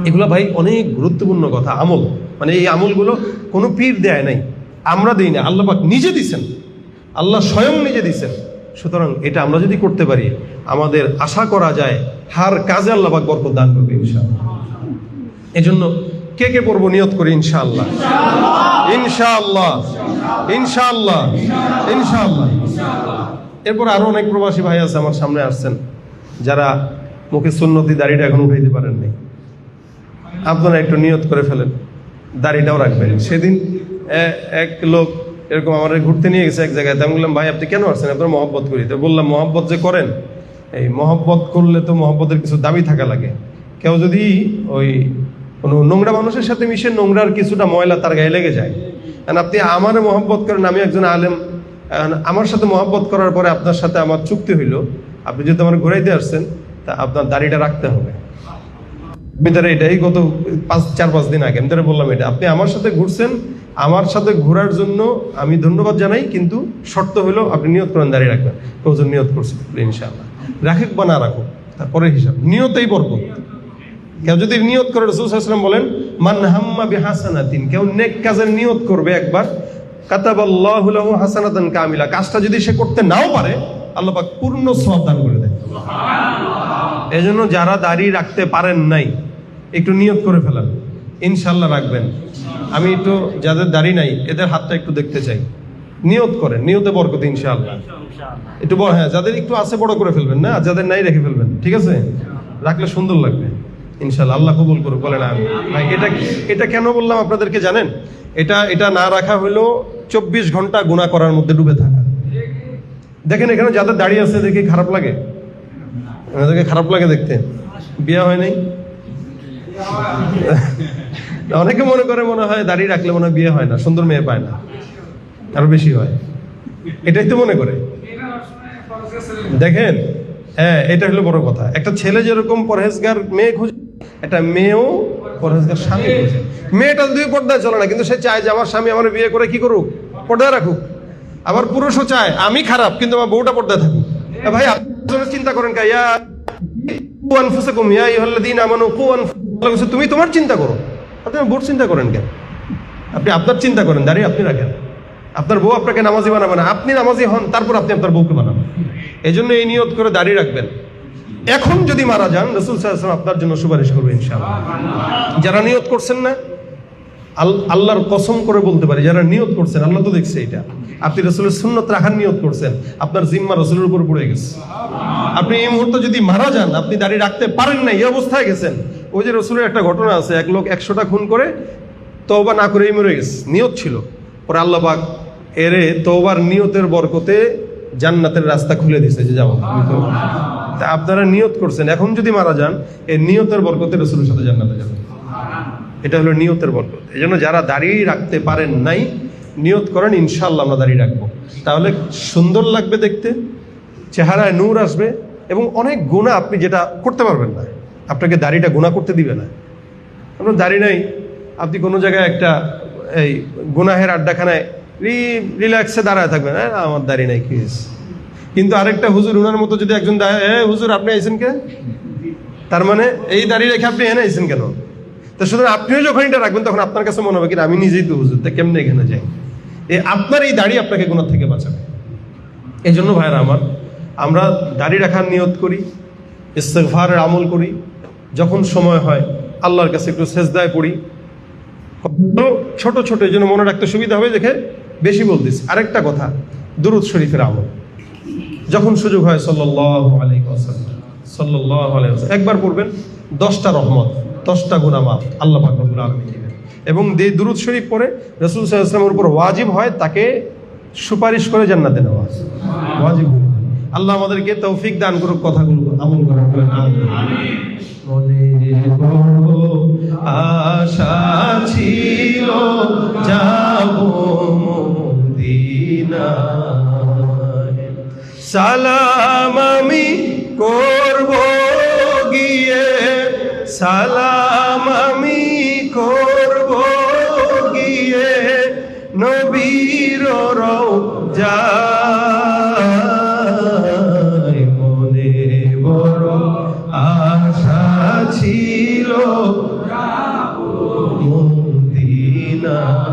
এগুলো ভাই অনেক গুরুত্বপূর্ণ কথা, আমল। মানে এই আমলগুলো কোনো পীর দেয় নাই, আমরা দিই না, আল্লাহ পাক নিজে দিছেন, আল্লাহ স্বয়ং নিজে দিছেন। সুতরাং এটা আমরা যদি করতে পারি, আমাদের আশা করা যায় হার কাজে আল্লাহ পাক বরকত দান করবে ইনশাআল্লাহ। এজন্য কে কে পড়বো নিয়ত করি ইনশাআল্লাহ, ইনশাআল্লাহ, ইনশাআল্লাহ, ইনশাআল্লাহ। এরপর আরো অনেক প্রবাসী ভাই আছে আমার সামনে আসছেন, যারা মুখে সুন্নতি দাড়িটা এখন উঠাইতে পারেন নাই। আপনারা একটু নিয়ত করে ফেলেন, দাড়িটাও রাখবেন। সেদিন এক লোক এরকম আমার ঘুরতে নিয়ে গেছে এক জায়গায়, আমি বললাম ভাই আপনি কেন আসছেন? আপনার মহব্বত করি। তো বললাম মহব্বত যে করেন, এই মহব্বত করলে তো মহব্বতের কিছু দাবি থাকা লাগে। কেউ যদি ওই কোনো নোংরা মানুষের সাথে মিশে নোংরার কিছুটা ময়লা তার গায়ে লেগে যায়, কারণ আপনি আমার মহব্বত করেন, আমি একজন আলেম, আমার সাথে মহব্বত করার পরে আপনার সাথে আমার চুক্তি হইল, আপনি যদি আমার ঘুরাইতে আসছেন তা আপনার দাড়িটা রাখতে হবে। আমি তারা এটাই গত 4-5 দিন আগে আমি তারা বললাম, এটা আপনি আমার সাথে ঘুরছেন, আমার সাথে ঘোরার জন্য আমি ধন্যবাদ জানাই, কিন্তু শর্ত হলো আপনি নিয়ত করেন দাঁড়িয়ে রাখবেন। কজন নিয়ত করছে ইনশাআল্লাহ, রাখুক বা না রাখুক তারপরে হিসাব, নিয়তেই বরকত। কেউ যদি নিয়ত করে, রাসূল সাল্লাল্লাহু আলাইহি ওয়াসাল্লাম বলেন মান হাম্মা বিহাসানাতিন, কেউ নেক কাজের নিয়ত করবে একবার, কাতাবাল্লাহু লাহু হাসানাতান কামিলা, কাজটা যদি সে করতে নাও পারে আল্লাহ পাক পূর্ণ সওয়াব দান করে দেয়। সুবহানাল্লাহ। এজন্য যারা দাড়ি রাখতে পারেন নাই একটু নিয়ত করে ফেলেন, ইনশাল্লাহ রাখবেন। আমি একটু যাদের দাড়ি নাই এদের হাতটা একটু দেখতে চাই। নিয়ত করেন, নিয়তে বরকত ইনশাআল্লাহ। একটু বড়, হ্যাঁ যাদের একটু আছে বড় করে ফেলবেন, না যাদের নাই রেখে ফেলবেন, ঠিক আছে? রাখলে সুন্দর লাগবে ইনশাআল্লাহ। আল্লাহ কবুল করুক, বলেন আমিন। ভাই এটা কেন বললাম আপনাদেরকে জানেন? এটা না রাখা হলো 24 ঘন্টা গুনাহ করার মধ্যে ডুবে থাকা। দেখেন এখানে যাদের দাড়ি আছে দেখে খারাপ লাগে, এদেরকে খারাপ লাগে দেখতে। বিয়ে হয় নাই? অনেকে মনে হয় দাড়ি রাখলে মনে হয় বিয়ে হয় না, সুন্দর মেয়ে পায় না, আরো বেশি হয়, এটাই তো মনে করে। দেখেন, হ্যাঁ এটা হলো বড় কথা। একটা ছেলে যেরকম পরহেজগার মেয়ে খুঁজে, একটা মেয়েও পরহেজগার স্বামী খুঁজে। মেয়েটা দুই পর্দায় চলে না, কিন্তু সে চায় যে আমার স্বামী আমার বিয়ে করে কি করুক, পর্দায় রাখুক। আবার পুরুষও চায় আমি খারাপ কিন্তু আমার বউটা পর্দায় থাকুক। ভাই আপনি চিন্তা করেন তুমি তোমার চিন্তা করো, আপনি বোর চিন্তা করেন কেন? আপনি আপনার চিন্তা করেন, দাঁড়িয়ে আপনি রাখেন। আপনার বউ আপনাকে নামাজি বানাবে না, আপনি নামাজি হন, তারপর আপনি আপনার বউকে বানাবেন। এই জন্য এই নিয়ত করে দাঁড়িয়ে রাখবেন। এখন যদি মারা যান, রাসূল সাল্লাল্লাহু আলাইহি ওয়াসাল্লাম আপনার জন্য সুপারিশ করবে ইনশাআল্লাহ। যারা নিয়ত করছেন না, আল্লাহর কসম করে বলতে পারি, যারা নিয়ত করছেন, আল্লাহ তো দেখছে এটা, আপনি রাসূলের সুন্নত রাখার নিয়ত করছেন, আপনার জিম্মা রাসূলের উপর পড়ে গেছে। আপনি এই মুহূর্তে যদি মারা যান, আপনি দাঁড়িয়ে রাখতে পারেন না, এই অবস্থায় গেছেন। ওই যে রাসূলের একটা ঘটনা আছে, এক লোক 100টা খুন করে তওবা না করেই মরে গেছে, নিয়ত ছিল। পরে আল্লাহ পাক এরে তওবার নিয়তের বরকতে জান্নাতের রাস্তা খুলে দিয়েছে যে যাও। তা আপনারা নিয়ত করছেন, এখন যদি মারা যান, এই নিয়তের বরকতে রাসূলের সাথে জান্নাতে যাবেন। এটা হলো নিয়তের বরকত। এই জন্য যারা দাঁড়িয়ে রাখতে পারেন নাই, নিয়ত করেন ইনশাআল্লাহ আমরা দাঁড়িয়ে রাখবো। তাহলে সুন্দর লাগবে দেখতে, চেহারায় নূর আসবে, এবং অনেক গুনাহ আপনি যেটা করতে পারবেন না, আপনাকে দাড়িটা গুনাহ করতে দিবে না। আপনার দাড়ি নাই, আপনি কোনো জায়গায় একটা এই গুনাহের আড্ডাখানায় রিল্যাক্সে দাঁড়ায় থাকবেন, হ্যাঁ আমার দাড়ি নাই কি হয়েছে। কিন্তু আরেকটা হুজুর, উনার মতো যদি একজন হুজুর আপনি আইছেন কে, তার মানে এই দাড়ি রেখে আপনি এনে আইছেন কেন? তো সুতরাং আপনিও যখন এটা রাখবেন, তখন আপনার কাছে মনে হবে কি আমি নিজেই তো হুজুর, তা কেমনে এখানে যাই। আপনার এই দাড়ি আপনাকে গুনাহ থেকে বাঁচাবে। এই জন্য ভাইরা আমার, আমরা দাড়ি রাখার নিয়ত করি, ইস্তেগফারের আমল করি, যখন সময় হয় আল্লাহর কাছে একটু সেজদায় পড়ি। ছোট ছোট, এই জন্য মনে রাখতে সুবিধা হবে দেখে বেশি বলতেছি। আরেকটা কথা, দুরূদ শরীফের আমল যখন সুযোগ হয়, সাল্লাল্লাহু আলাইহি ওয়াসাল্লাম, সাল্লাল্লাহু আলাইহি ওয়াসাল্লাম একবার পড়বেন, 10টা রহমত, 10টা গুনাহ মাফ আল্লাহ পাক রব্বুল আলামিন দিবেন। এবং যে দুরূদ শরীফ পড়ে রাসূল সাল্লাল্লাহু আলাইহি ওয়াসাল্লামের উপর ওয়াজিব হয় তাকে সুপারিশ করে জান্নাতে নেওয়া, ওয়াজিব। আল্লাহ আমাদেরকে তৌফিক দান করুক কথাগুলো আমল করার। আমিন। মনে বড় আশা ছিল যাব মদিনায়, সালাম আমি করব গিয়ে, সালাম আমি করব গিয়ে নবীর রওজায়। মনে বড় আশা ছিল মদিনায়,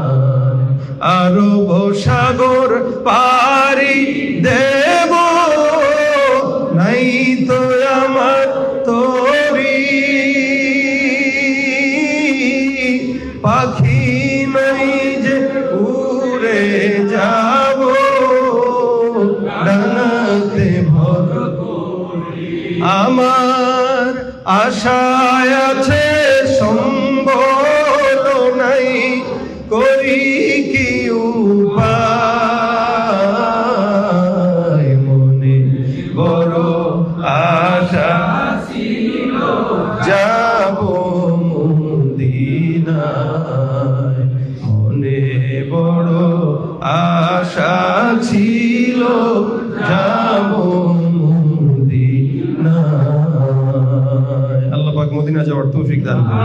আরব সাগর পারি দেব, নাই তো আমার তরি, পাখি নাই যে উড়ে যাব, ডানাতে ভর আমার আশায় আছে সম্বল নাই, করি কি উপায়। মনে বড় আশা ছিল যাব মদিনায়, মনে বড় আশা ছিল যাব মদিনায়। আল্লাহ পাক মদিনা যাওয়ার তৌফিক দান করুন।